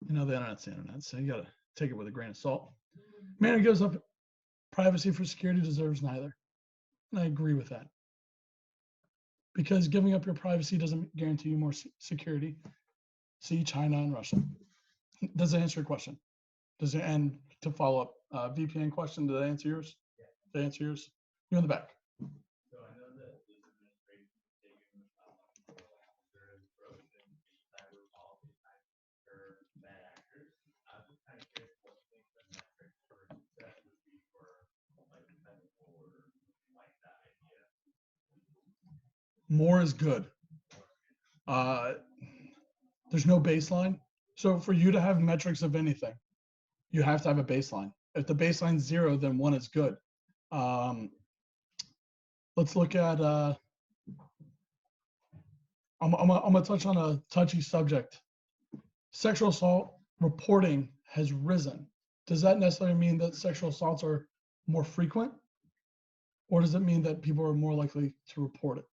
the internet's the internet, so you got to take it with a grain of salt. Man who gives up privacy for security deserves neither. And I agree with that. Because giving up your privacy doesn't guarantee you more security. See China and Russia. Does that answer your question? Does it? And to follow up, VPN question, did I answer yours?
Yeah.
Did I answer yours? You're in the back.
So I know that this administration is taking conservative approach and cyber policy for bad actors. I'm just kind of curious what you think the metrics for success would be for like technical or like that idea.
More is good. There's no baseline. So for you to have metrics of anything, you have to have a baseline. If the baseline's 0, then 1 is good. Let's look at, I'm gonna touch on a touchy subject. Sexual assault reporting has risen. Does that necessarily mean that sexual assaults are more frequent? Or does it mean that people are more likely to report it?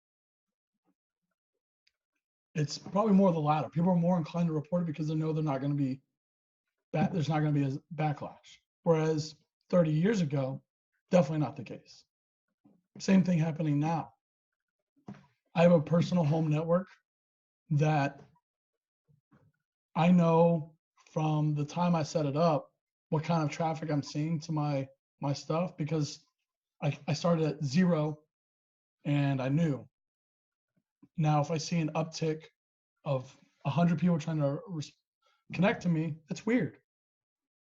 It's probably more the latter. People are more inclined to report it because they know they're not going to be there's not going to be a backlash. Whereas 30 years ago, definitely not the case. Same thing happening now. I have a personal home network that I know from the time I set it up what kind of traffic I'm seeing to my stuff, because I started at 0 and I knew. Now, if I see an uptick of 100 people trying to connect to me, it's weird.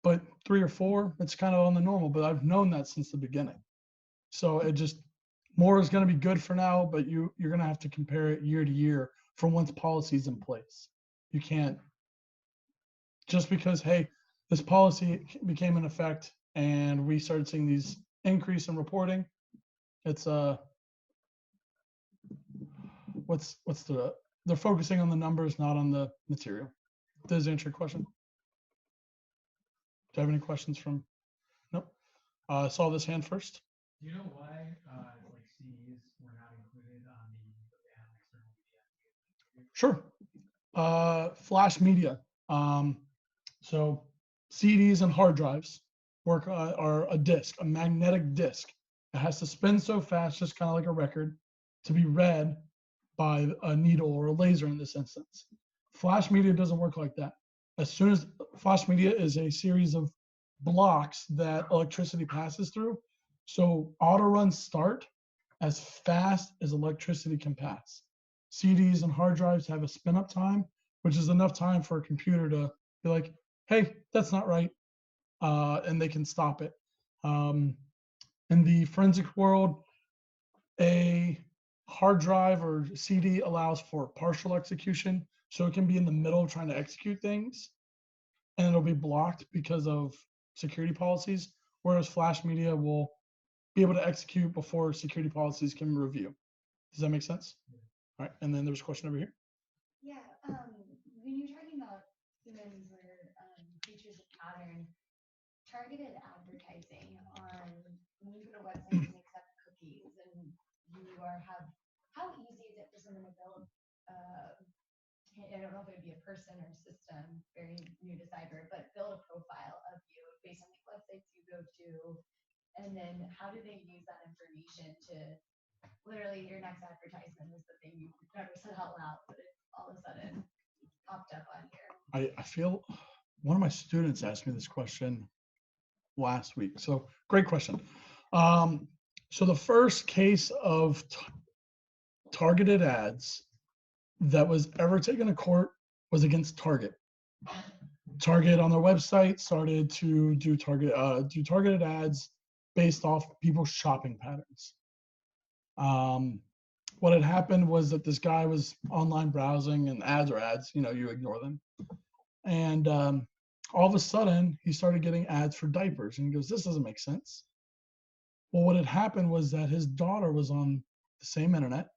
But 3 or 4, it's kind of on the normal, but I've known that since the beginning. So it just, more is going to be good for now, but you're going to have to compare it year to year for once policy's in place. You can't, just because, hey, this policy became in effect and we started seeing these increase in reporting, it's they're focusing on the numbers, not on the material. Does that answer your question? Do you have any questions from? Nope. I saw this hand first.
Do you know why like CDs were not included on the ban on external media?
Sure. Flash media. So CDs and hard drives are a disk, a magnetic disk. It has to spin so fast, just kind of like a record, to be read by a needle or a laser in this instance. Flash media doesn't work like that. As soon as flash media is a series of blocks that electricity passes through, so auto runs start as fast as electricity can pass. CDs and hard drives have a spin up time, which is enough time for a computer to be like, hey, that's not right, and they can stop it. In the forensic world, a hard drive or CD allows for partial execution, so it can be in the middle trying to execute things, and it'll be blocked because of security policies, whereas flash media will be able to execute before security policies can review. Does that make sense? All right, and then there's a question over here.
Yeah, when you're talking about humans or creatures of pattern, targeted advertising on when you go to websites and accept cookies, and you have, how easy is it for someone to build? I don't know if it would be a person or a system, very new to cyber, but build a profile of you based on the websites you go to, and then how do they use that information to literally your next advertisement is the thing you never said out loud, but it all of a sudden popped up on here.
I feel one of my students asked me this question last week. So great question. So the first case of targeted ads that was ever taken to court was against Target. Target on their website started to do targeted ads based off people's shopping patterns. What had happened was that this guy was online browsing, and ads are ads, you ignore them. And all of a sudden he started getting ads for diapers, and he goes, this doesn't make sense. Well, what had happened was that his daughter was on the same internet,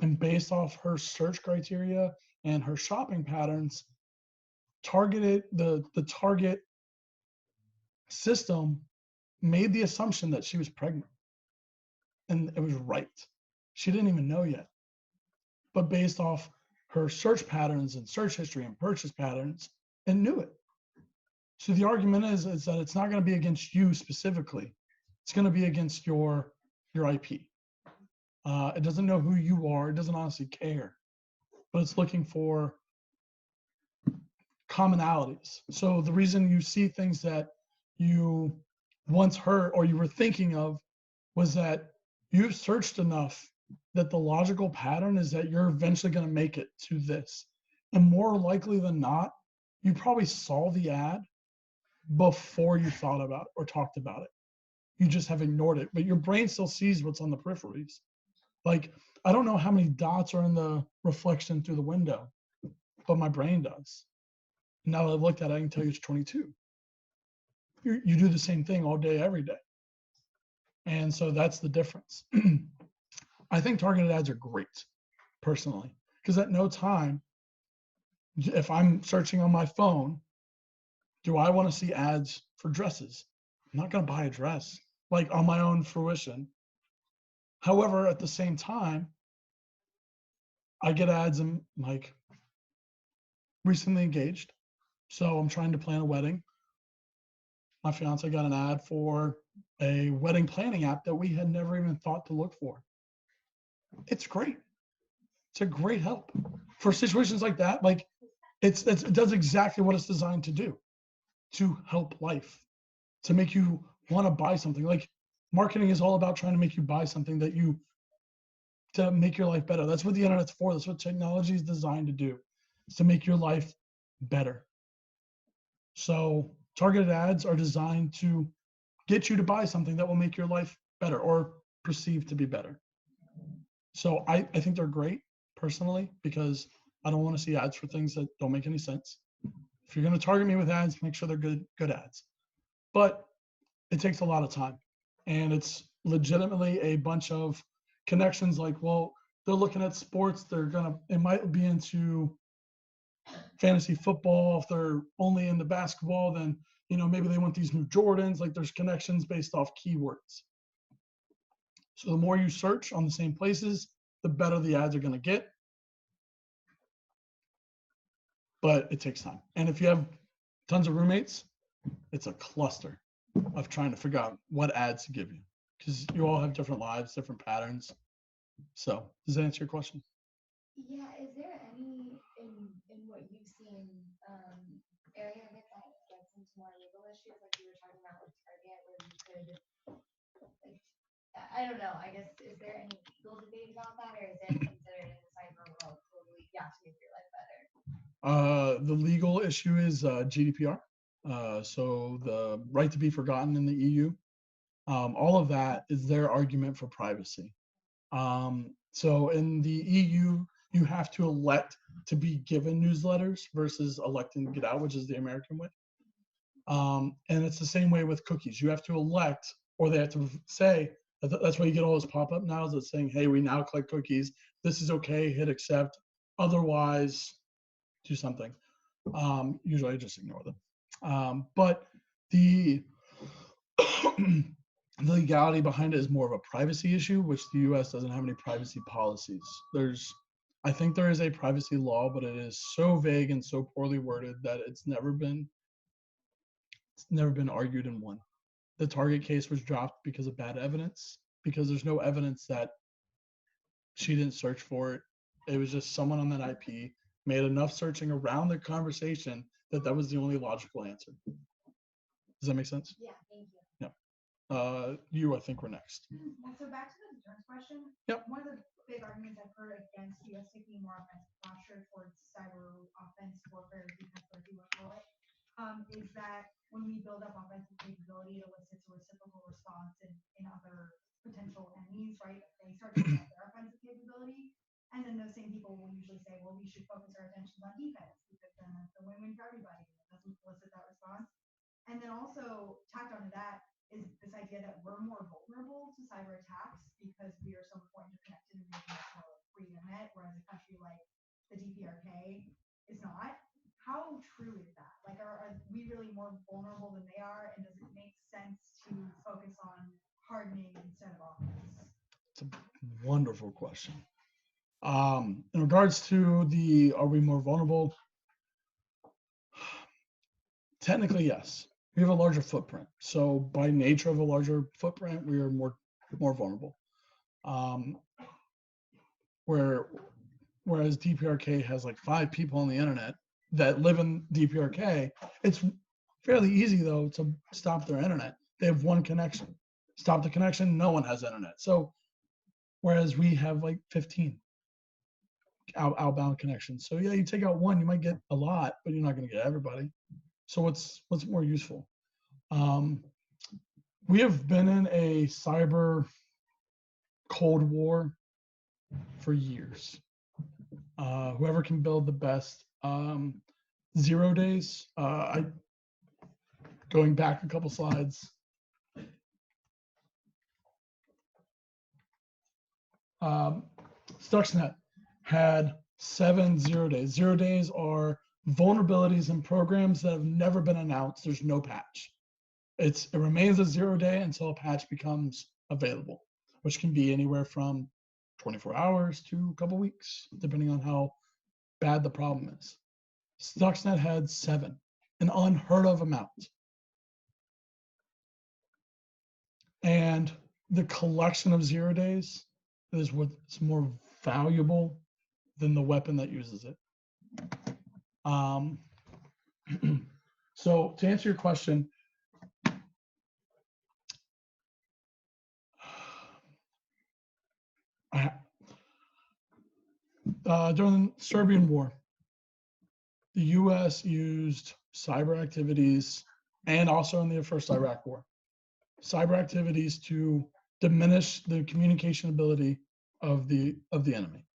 and based off her search criteria and her shopping patterns, the target system made the assumption that she was pregnant, and it was right. She didn't even know yet, but based off her search patterns and search history and purchase patterns, and knew it. So the argument is that it's not going to be against you specifically. It's going to be against your IP. It doesn't know who you are. It doesn't honestly care, but it's looking for commonalities. So the reason you see things that you once heard or you were thinking of was that you've searched enough that the logical pattern is that you're eventually going to make it to this. And more likely than not, you probably saw the ad before you thought about it or talked about it. You just have ignored it, but your brain still sees what's on the peripheries. Like, I don't know how many dots are in the reflection through the window, but my brain does. Now that I've looked at it, I can tell you it's 22. You do the same thing all day, every day. And so that's the difference. I think targeted ads are great, personally, because at no time, if I'm searching on my phone, do I want to see ads for dresses? I'm not going to buy a dress, like on my own fruition. However, at the same time, I get ads and like recently engaged. So I'm trying to plan a wedding. My fiance got an ad for a wedding planning app that we had never even thought to look for. It's great. It's a great help for situations like that. Like it does exactly what it's designed to do, to help life, to make you want to buy something. Like marketing is all about trying to make you buy something to make your life better. That's what the internet's for. That's what technology is designed to do, is to make your life better. So targeted ads are designed to get you to buy something that will make your life better or perceived to be better. So I think they're great personally, because I don't want to see ads for things that don't make any sense. If you're going to target me with ads, make sure they're good ads. But it takes a lot of time, and it's legitimately a bunch of connections. Like, well, they're looking at sports. It might be into fantasy football. If they're only into basketball, then maybe they want these new Jordans. Like, there's connections based off keywords. So the more you search on the same places, the better the ads are going to get. But it takes time. And if you have tons of roommates, it's a cluster of trying to figure out what ads to give you, because you all have different lives, different patterns. So does that answer your question?
Yeah, is there any in what you've seen area of it that gets into more legal issues, like you were talking about with Target, where you could, like, I don't know, I guess, is there any legal debate about that, or is it considered in the cyber world totally, yeah, to make your life better?
The legal issue is GDPR. So the right to be forgotten in the EU. All of that is their argument for privacy. So in the EU, you have to elect to be given newsletters versus electing to get out, which is the American way. And it's the same way with cookies. You have to elect, or they have to say, that's why you get all those pop-up now, is it's saying, hey, we now collect cookies. This is okay, hit accept. Otherwise, do something. Usually I just ignore them. But the the legality behind it is more of a privacy issue, which the US doesn't have any privacy policies. I think there is a privacy law, but it is so vague and so poorly worded that it's never been argued and won. The Target case was dropped because of bad evidence, because there's no evidence that she didn't search for it. It was just someone on that IP made enough searching around the conversation that was the only logical answer. Does that make sense?
Yeah, thank you.
You, I think, were next.
So back to the deterrence question.
Yep.
One of the big arguments I've heard against US taking more offensive posture towards cyber offense warfare, defense, whatever you want to call it, is that when we build up offensive capability, it elicits a reciprocal response in other potential enemies, right? If they start to build up their offensive capability, and then those same people will usually say, well, we should focus our attention on defense because then that's the win-win for everybody. It doesn't elicit that response. And then also tacked onto that, is this idea that we're more vulnerable to cyber attacks because we are so much more interconnected and making us more free internet, whereas a country like the DPRK is not. How true is that? Like, are we really more vulnerable than they are? And does it make sense to focus on hardening instead of offense?
It's a wonderful question. In regards to are we more vulnerable? Technically, yes. We have a larger footprint. So by nature of a larger footprint, we are more vulnerable. Whereas DPRK has like 5 people on the internet that live in DPRK, it's fairly easy though to stop their internet. They have one connection. Stop the connection, no one has internet. So whereas we have like 15 outbound connections. So yeah, you take out one, you might get a lot, but you're not going to get everybody. So what's more useful? We have been in a cyber Cold War for years. Whoever can build the best 0 days. Going back a couple slides. Stuxnet had 7 0 days. 0 days are vulnerabilities in programs that have never been announced. There's no patch. It remains a 0 day until a patch becomes available, which can be anywhere from 24 hours to a couple weeks, depending on how bad the problem is. Stuxnet had 7, an unheard of amount. And the collection of 0 days is what's more valuable than the weapon that uses it. So to answer your question, during the Serbian War, the U.S. used cyber activities, and also in the first Iraq War, cyber activities to diminish the communication ability of the enemy.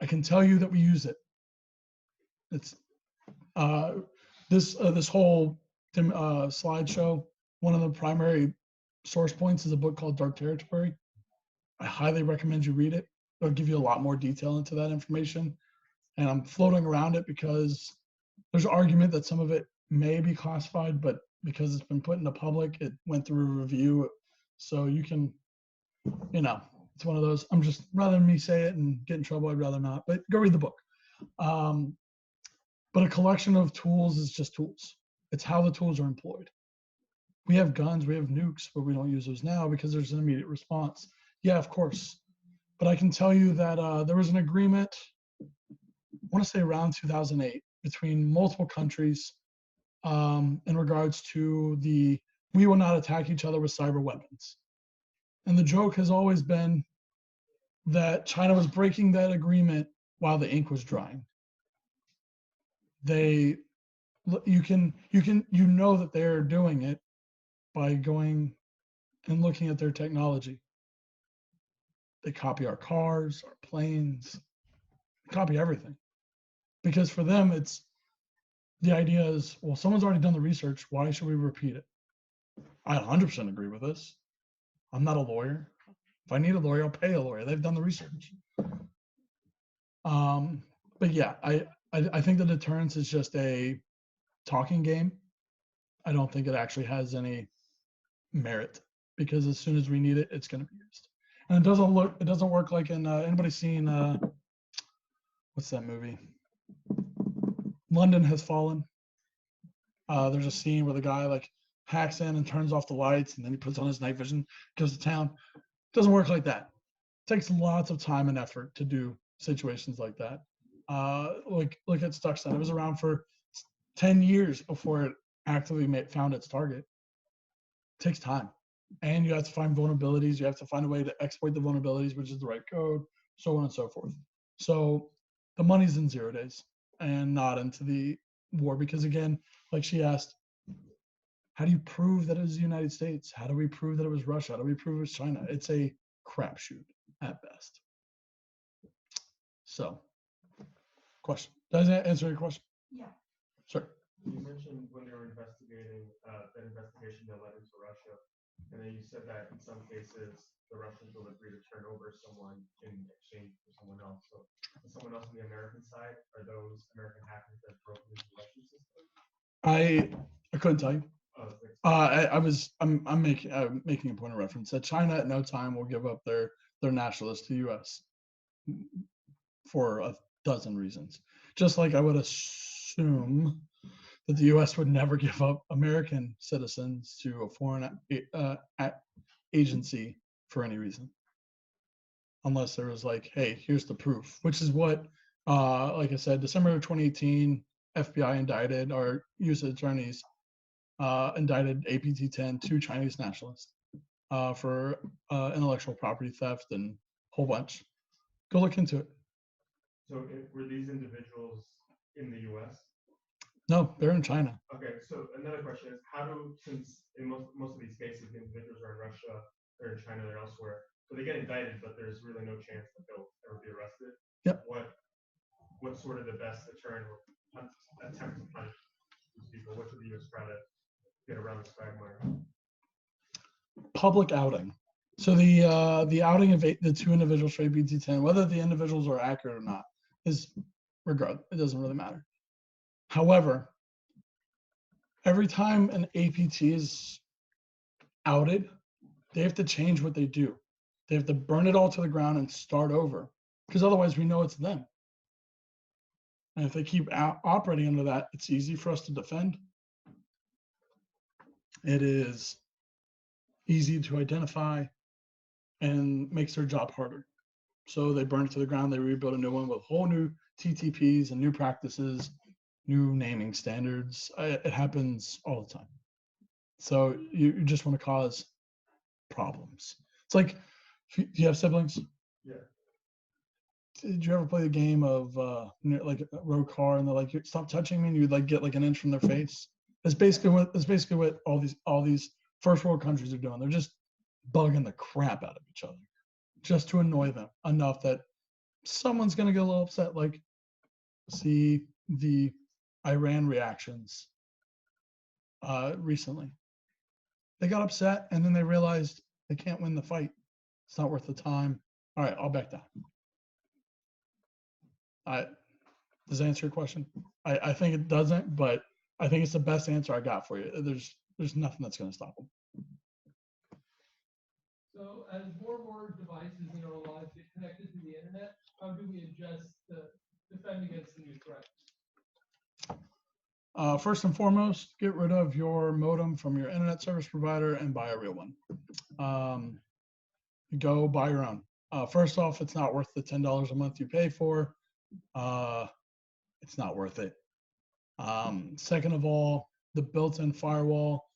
I can tell you that we use it. It's this whole slideshow. One of the primary source points is a book called Dark Territory. I highly recommend you read it. It'll give you a lot more detail into that information. And I'm floating around it because there's an argument that some of it may be classified, but because it's been put into public, it went through a review. So you can, it's one of those, rather than me say it and get in trouble, I'd rather not, but go read the book. But a collection of tools is just tools. It's how the tools are employed. We have guns, we have nukes, but we don't use those now because there's an immediate response. Yeah, of course. But I can tell you that there was an agreement, I want to say around 2008, between multiple countries in regards to we will not attack each other with cyber weapons. And the joke has always been that China was breaking that agreement while the ink was drying. You know that they're doing it by going and looking at their technology. They copy our cars, our planes, they copy everything. Because for them, the idea is, well, someone's already done the research. Why should we repeat it? I 100% agree with this. I'm not a lawyer. If I need a lawyer, I'll pay a lawyer. They've done the research. But yeah, I think the deterrence is just a talking game. I don't think it actually has any merit because as soon as we need it, it's going to be used. And it doesn't work like in anybody seen what's that movie? London Has Fallen. There's a scene where the guy like hacks in and turns off the lights, and then he puts on his night vision, goes to town. It doesn't work like that. It takes lots of time and effort to do situations like that. Look at Stuxnet. It was around for 10 years before it actively found its target. It takes time. And you have to find vulnerabilities. You have to find a way to exploit the vulnerabilities, which is the right code, so on and so forth. So the money's in 0 days and not into the war. Because again, like she asked, how do you prove that it was the United States? How do we prove that it was Russia? How do we prove it was China? It's a crapshoot at best. So, question. Does that answer your question?
Yeah.
Sure.
You mentioned when they were investigating that investigation that led into Russia, and then you said that in some cases the Russians will agree to turn over someone in exchange for someone else. So, someone else on the American side, are those American hackers that broke into the Russian system?
I couldn't tell you.
Oh, thanks.
I'm making a point of reference that China at no time will give up their nationalists to the U.S. for a dozen reasons. Just like I would assume that the U.S. would never give up American citizens to a foreign agency for any reason, unless there was like, hey, here's the proof, which is what, like I said, December of 2018, FBI indicted, or U.S. attorneys indicted APT-10, 2 Chinese nationalists for intellectual property theft and a whole bunch. Go look into it.
So were these individuals in the U.S.?
No, they're in China.
Okay, so another question is, how do, since in most of these cases, the individuals are in Russia, or in China, or elsewhere, so they get indicted, but there's really no chance that they'll ever be arrested?
Yep.
What's sort of the best deterrent or attempt to punish these people? What should the U.S. try to get around this quagmire?
Public outing. So the outing of the 2 individuals for APT-10, whether the individuals are accurate or not, is regardless. It doesn't really matter. However, every time an APT is outed, they have to change what they do. They have to burn it all to the ground and start over, because otherwise we know it's them. And if they keep operating under that, it's easy for us to defend. It is easy to identify and makes their job harder. So they burn it to the ground, they rebuild a new one with whole new TTPs and new practices, new naming standards. It happens all the time. So you just want to cause problems. It's like, do you have siblings?
Yeah.
Did you ever play the game of like a road car and they're like, stop touching me, and you'd like get like an inch from their face? That's basically what all these first world countries are doing. They're just bugging the crap out of each other just to annoy them enough that someone's gonna get a little upset. Like, see the Iran reactions recently. They got upset and then they realized they can't win the fight. It's not worth the time. All right, I'll back down. Does that answer your question? I think it doesn't, but I think it's the best answer I got for you. There's nothing that's going to stop them.
So as more and more devices in our lives get connected to the internet, how do we adjust to defend against the new threats?
First and foremost, get rid of your modem from your internet service provider and buy a real one. Go buy your own. First off, it's not worth the $10 a month you pay for. It's not worth it. Second of all, the built-in firewall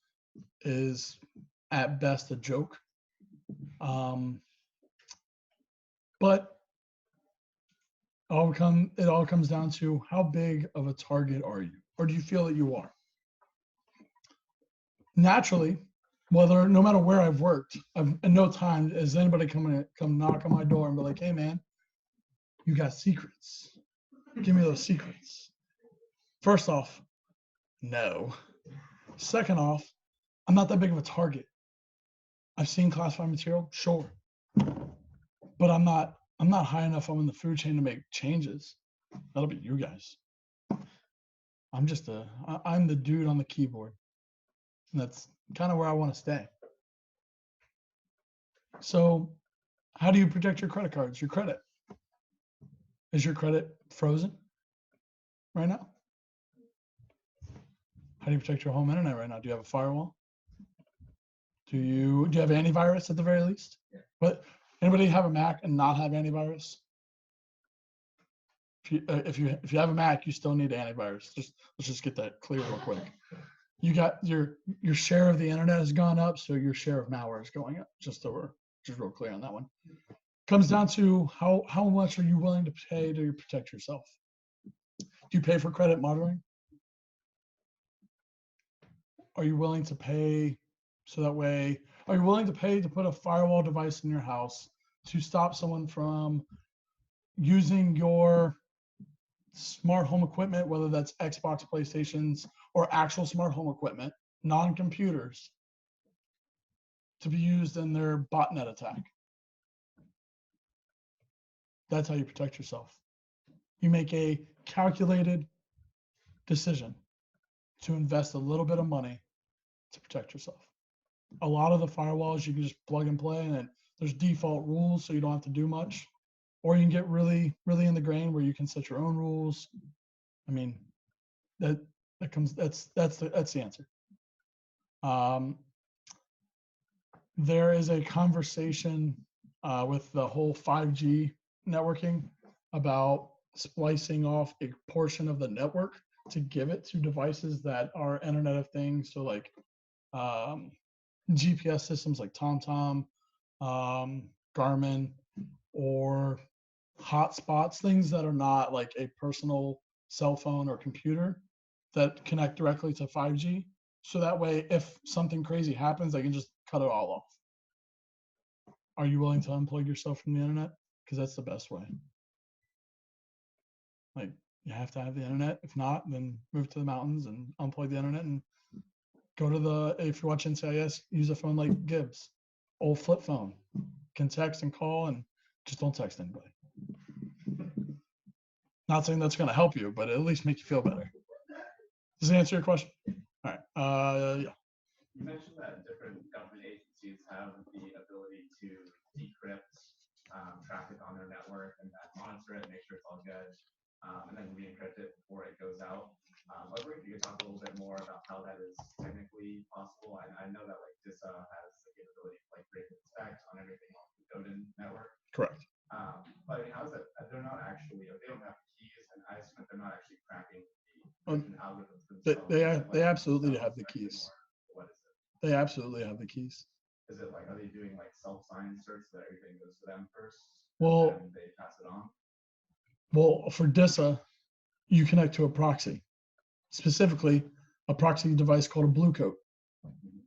is at best a joke. But it all comes down to how big of a target are you, or do you feel that you are? Naturally, no matter where I've worked, in no time has anybody come knock on my door and be like, hey man, you got secrets. Give me those secrets. First off, no. Second off, I'm not that big of a target. I've seen classified material, sure. But I'm not high enough up in the food chain to make changes. That'll be you guys. I'm the dude on the keyboard. And that's kind of where I want to stay. So how do you protect your credit cards, your credit? Is your credit frozen right now? How do you protect your home internet right now? Do you have a firewall? Do you have antivirus at the very least?
Yeah.
But anybody have a Mac and not have antivirus? If you have a Mac, you still need antivirus. Let's just get that clear real quick. You got your share of the internet has gone up, so your share of malware is going up. Just real clear on that one. Comes down to how much are you willing to pay to protect yourself? Do you pay for credit monitoring? Are you willing to pay so that way? Are you willing to pay to put a firewall device in your house to stop someone from using your smart home equipment, whether that's Xbox, PlayStations, or actual smart home equipment, non-computers, to be used in their botnet attack. That's how you protect yourself. You make a calculated decision to invest a little bit of money to protect yourself. A lot of the firewalls you can just plug and play, and there's default rules, so you don't have to do much. Or you can get really, really in the grain where you can set your own rules. I mean, that's the answer. There is a conversation with the whole 5G networking about splicing off a portion of the network to give it to devices that are Internet of Things. So like GPS systems like TomTom, Garmin, or hotspots, things that are not like a personal cell phone or computer that connect directly to 5G. So that way, if something crazy happens, they can just cut it all off. Are you willing to unplug yourself from the internet? Because that's the best way. Like, you have to have the internet. If not, then move to the mountains and unplug the internet and go to the, if you're watching CIS, use a phone like Gibbs, old flip phone. Can text and call, and just don't text anybody. Not saying that's going to help you, but at least make you feel better. Does that answer your question? All right. Yeah.
You mentioned that different government agencies have the ability to decrypt traffic on their network and monitor it, make sure it's all good, and then re-encrypt it before it goes out. I was wondering if you could talk a little bit more about how that is technically possible. I know that like DISA has the capability to like break and inspect on everything on the Godin network.
Correct.
But I mean, how is that? They're not actually, if they don't have keys, and I assume that they're not actually cracking the algorithms themselves.
They absolutely have the keys.
What is it?
They absolutely have the keys.
Is it like, are they doing like self-signed search so that everything goes to them first?
Well,
and they pass it on?
Well, for DISA, you connect to a proxy, specifically a proxy device called a Bluecoat,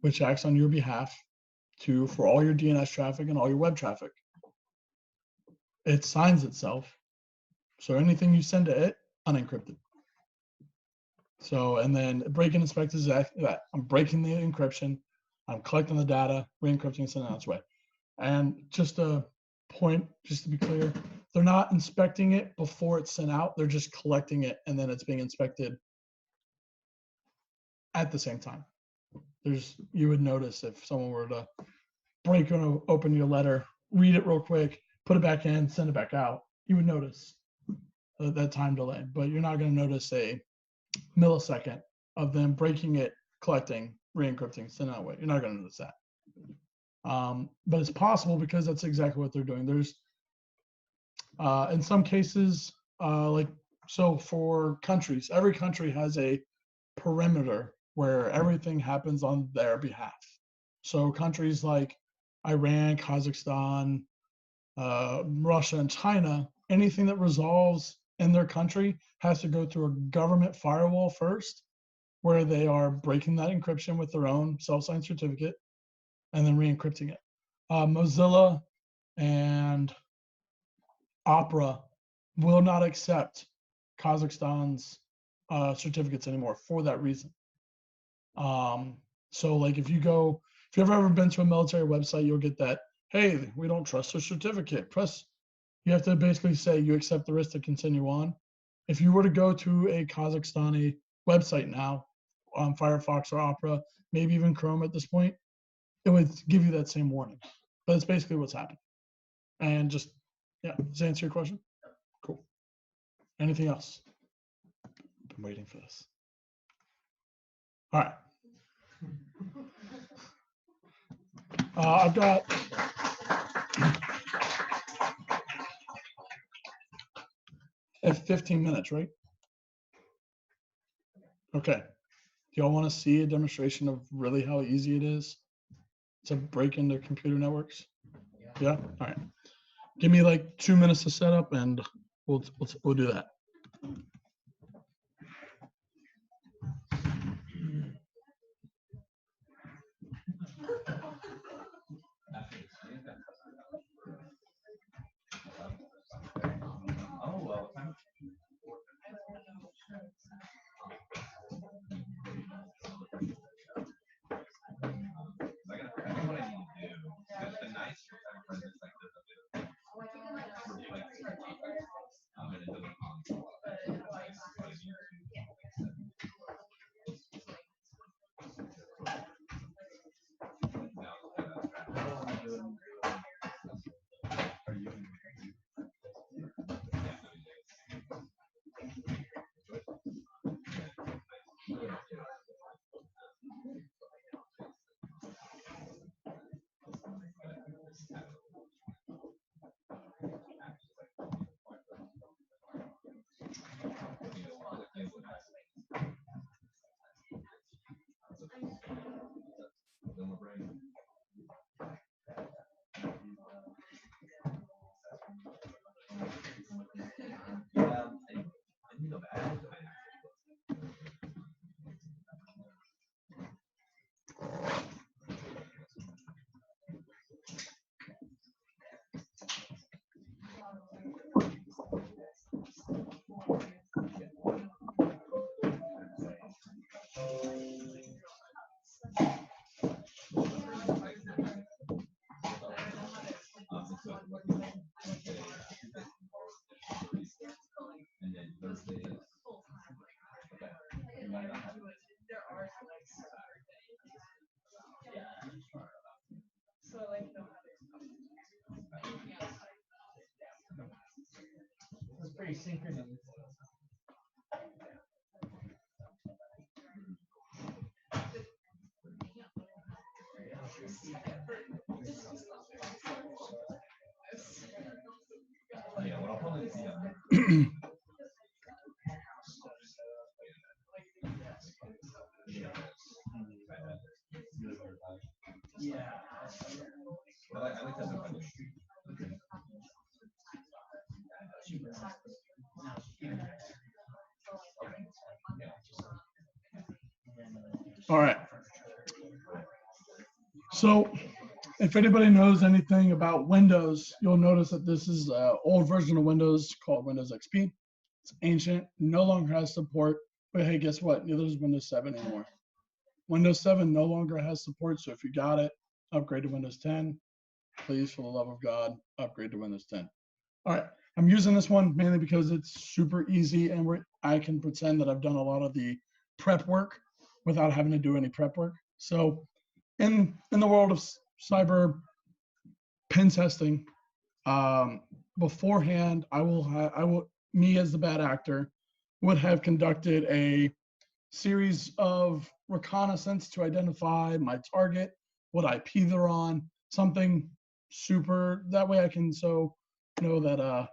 which acts on your behalf for all your DNS traffic and all your web traffic. It signs itself. So anything you send to it, unencrypted. So, and then break and inspect is that. I'm breaking the encryption, I'm collecting the data, re-encrypting and sending it on its way. And just a point, just to be clear, they're not inspecting it before it's sent out. They're just collecting it, and then it's being inspected at the same time. You would notice if someone were to break and open your letter, read it real quick, put it back in, send it back out, you would notice that time delay. But you're not going to notice a millisecond of them breaking it, collecting, re-encrypting, sending it away. You're not going to notice that. But it's possible because that's exactly what they're doing. There's, in some cases, so for countries, every country has a perimeter where everything happens on their behalf. So countries like Iran, Kazakhstan, Russia, and China, anything that resolves in their country has to go through a government firewall first, where they are breaking that encryption with their own self-signed certificate and then re-encrypting it. Mozilla and Opera will not accept Kazakhstan's certificates anymore for that reason. So like if you've ever been to a military website, you'll get that, hey, we don't trust their certificate. You have to basically say you accept the risk to continue on. If you were to go to a Kazakhstani website now on Firefox or Opera, maybe even Chrome at this point, it would give you that same warning. But it's basically what's happening. And just, yeah, does that answer your question? Cool. Anything else? Been waiting for this. All right. I've got at 15 minutes, right? Okay. Do y'all want to see a demonstration of really how easy it is to break into computer networks? Yeah. All right. Give me like 2 minutes to set up, and we'll do that.
Oh, well,
It's pretty synchronous.
Yeah, well, I'll probably,
Yeah.
I like that.
All right. So if anybody knows anything about Windows, you'll notice that this is an old version of Windows called Windows XP. It's ancient, no longer has support, but hey, guess what? Neither does Windows 7 anymore. Windows 7 no longer has support, so if you got it, upgrade to Windows 10. Please, for the love of God, upgrade to Windows 10. All right, I'm using this one mainly because it's super easy and I can pretend that I've done a lot of the prep work without having to do any prep work. So in the world of cyber pen testing, beforehand, me as the bad actor would have conducted a series of reconnaissance to identify my target, what IP they're on, something super, that way I can know that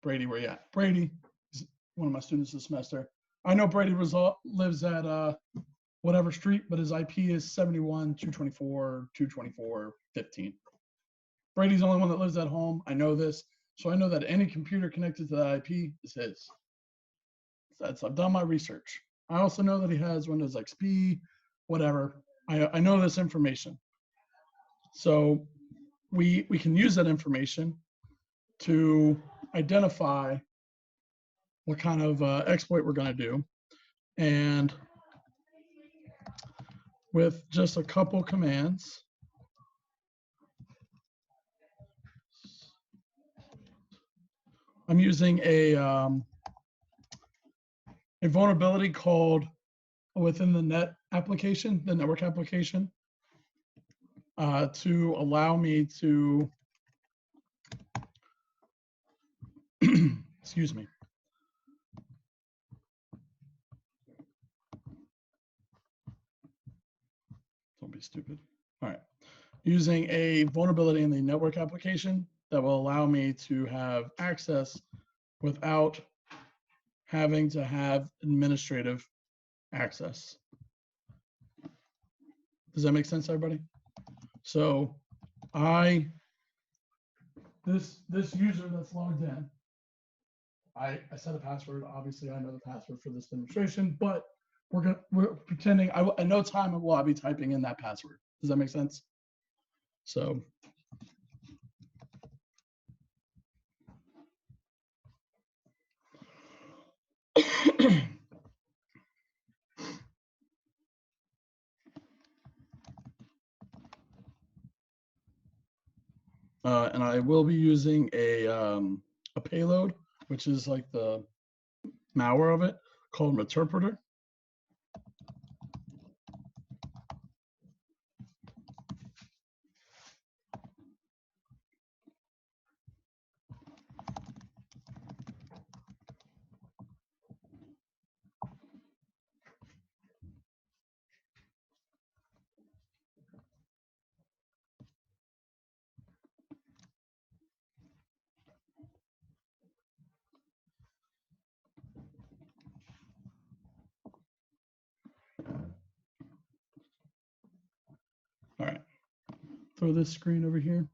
Brady, where you at? Brady is one of my students this semester. I know Brady lives at whatever street, but his IP is 71, 224, 224, 15. Brady's the only one that lives at home. I know this. So I know that any computer connected to that IP is his. I've done my research. I also know that he has Windows XP, whatever. I know this information. So we can use that information to identify what kind of exploit we're going to do. And with just a couple commands, I'm using a vulnerability called within the net application, the network application, to allow me to, excuse me. Don't be stupid. All right. Using a vulnerability in the network application that will allow me to have access without having to have administrative access. Does that make sense, everybody? So this user that's logged in, I set a password. Obviously, I know the password for this demonstration, but we're pretending I know time will I be typing in that password. Does that make sense? So and I will be using a payload, which is like the malware of it, called Meterpreter. throw this screen over here.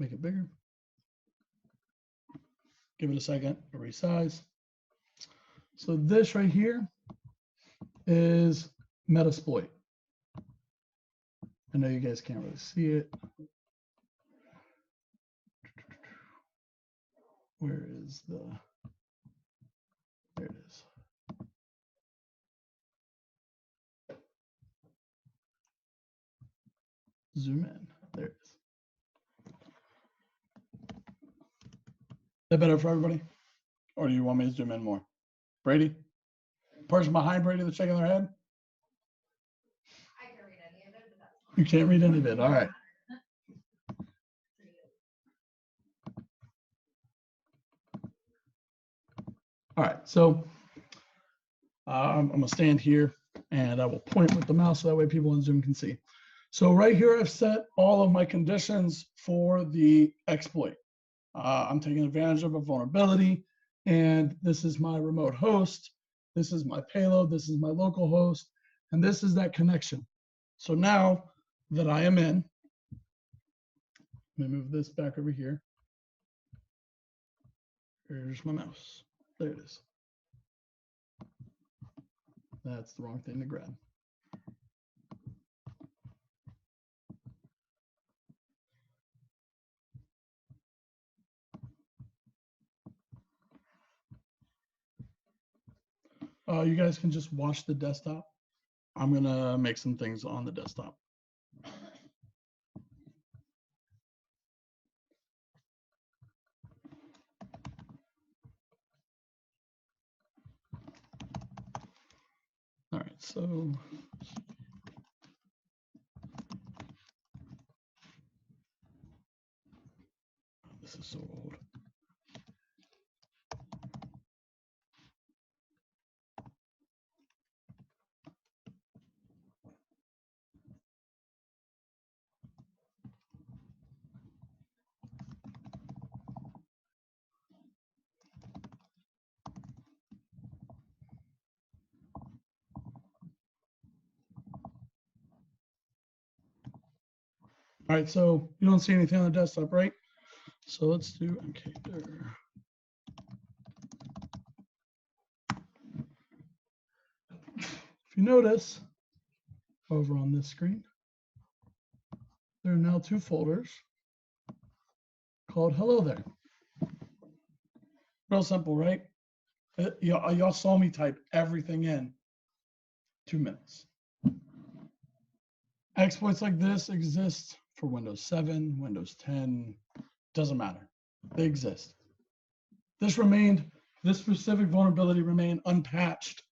Make it bigger. Give it a second to resize. So this right here is Metasploit. I know you guys can't really see it. Where is the, there it is. Zoom in, there it is. Is that better for everybody? Or do you want me to zoom in more? Brady? Person behind Brady that's shaking their head?
I can read any of it, but that's.
You can't read any of it, all right. All right, so I'm gonna stand here and I will point with the mouse so that way people on Zoom can see. So right here, I've set all of my conditions for the exploit. I'm taking advantage of a vulnerability, and this is my remote host. This is my payload. This is my local host, and this is that connection. So now that I am in, let me move this back over here. Here's my mouse. There it is. That's the wrong thing to grab. You guys can just watch the desktop. I'm gonna make some things on the desktop. All right, so this is so old. All right, so you don't see anything on the desktop, right? So let's do Contractor. If you notice over on this screen, there are now two folders called Hello There. Real simple, right? Y'all saw me type everything in 2 minutes. Exploits like this exist for Windows 7, Windows 10, doesn't matter. They exist. This specific vulnerability remained unpatched,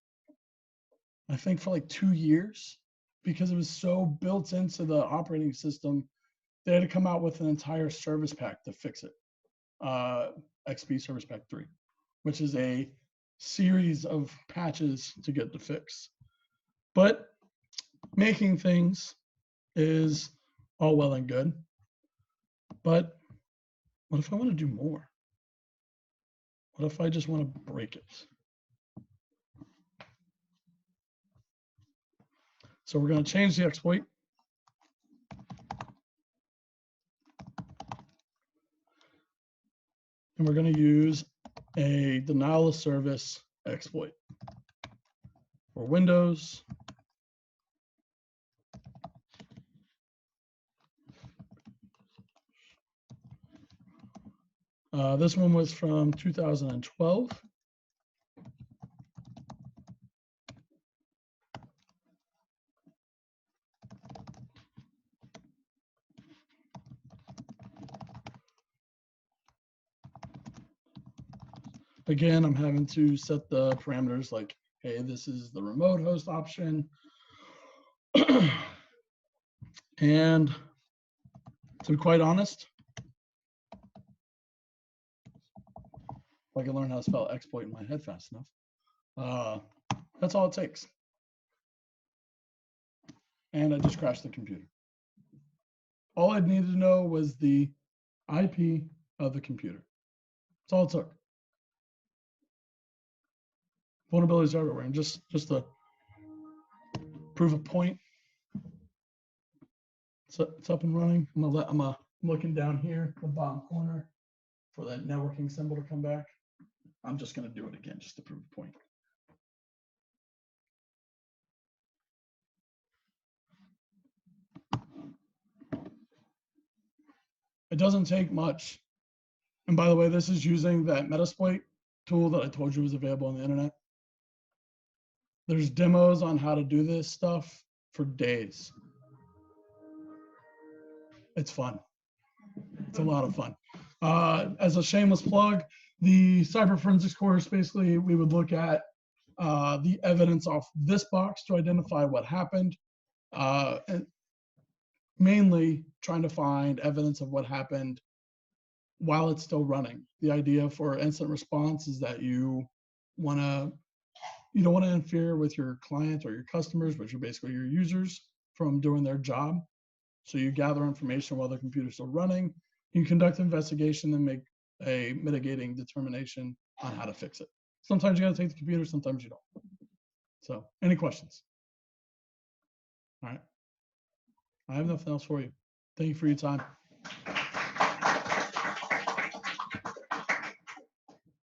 I think for like 2 years, because it was so built into the operating system. They had to come out with an entire service pack to fix it. XP Service Pack 3, which is a series of patches to get the fix. But making things is all well and good. But what if I want to do more? What if I just want to break it? So we're going to change the exploit. And we're going to use a denial of service exploit for Windows. This one was from 2012. Again, I'm having to set the parameters like, hey, this is the remote host option. And to be quite honest, if I can learn how to spell exploit in my head fast enough, that's all it takes. And I just crashed the computer. All I needed to know was the IP of the computer. That's all it took. Vulnerabilities everywhere. And just to prove a point, So it's up and running. I'm looking down here, the bottom corner, for that networking symbol to come back. I'm just gonna do it again just to prove a point. It doesn't take much. And by the way, this is using that Metasploit tool that I told you was available on the internet. There's demos on how to do this stuff for days. It's fun. It's a lot of fun. As a shameless plug, the cyber forensics course, basically, we would look at the evidence off this box to identify what happened, and mainly trying to find evidence of what happened while it's still running. The idea for incident response is that you don't want to interfere with your client or your customers, which are basically your users, from doing their job. So you gather information while the computer's still running. You conduct an investigation and make a mitigating determination on how to fix it. Sometimes you got to take the computer, sometimes you don't. So, any questions? All right. I have nothing else for you. Thank you for your time.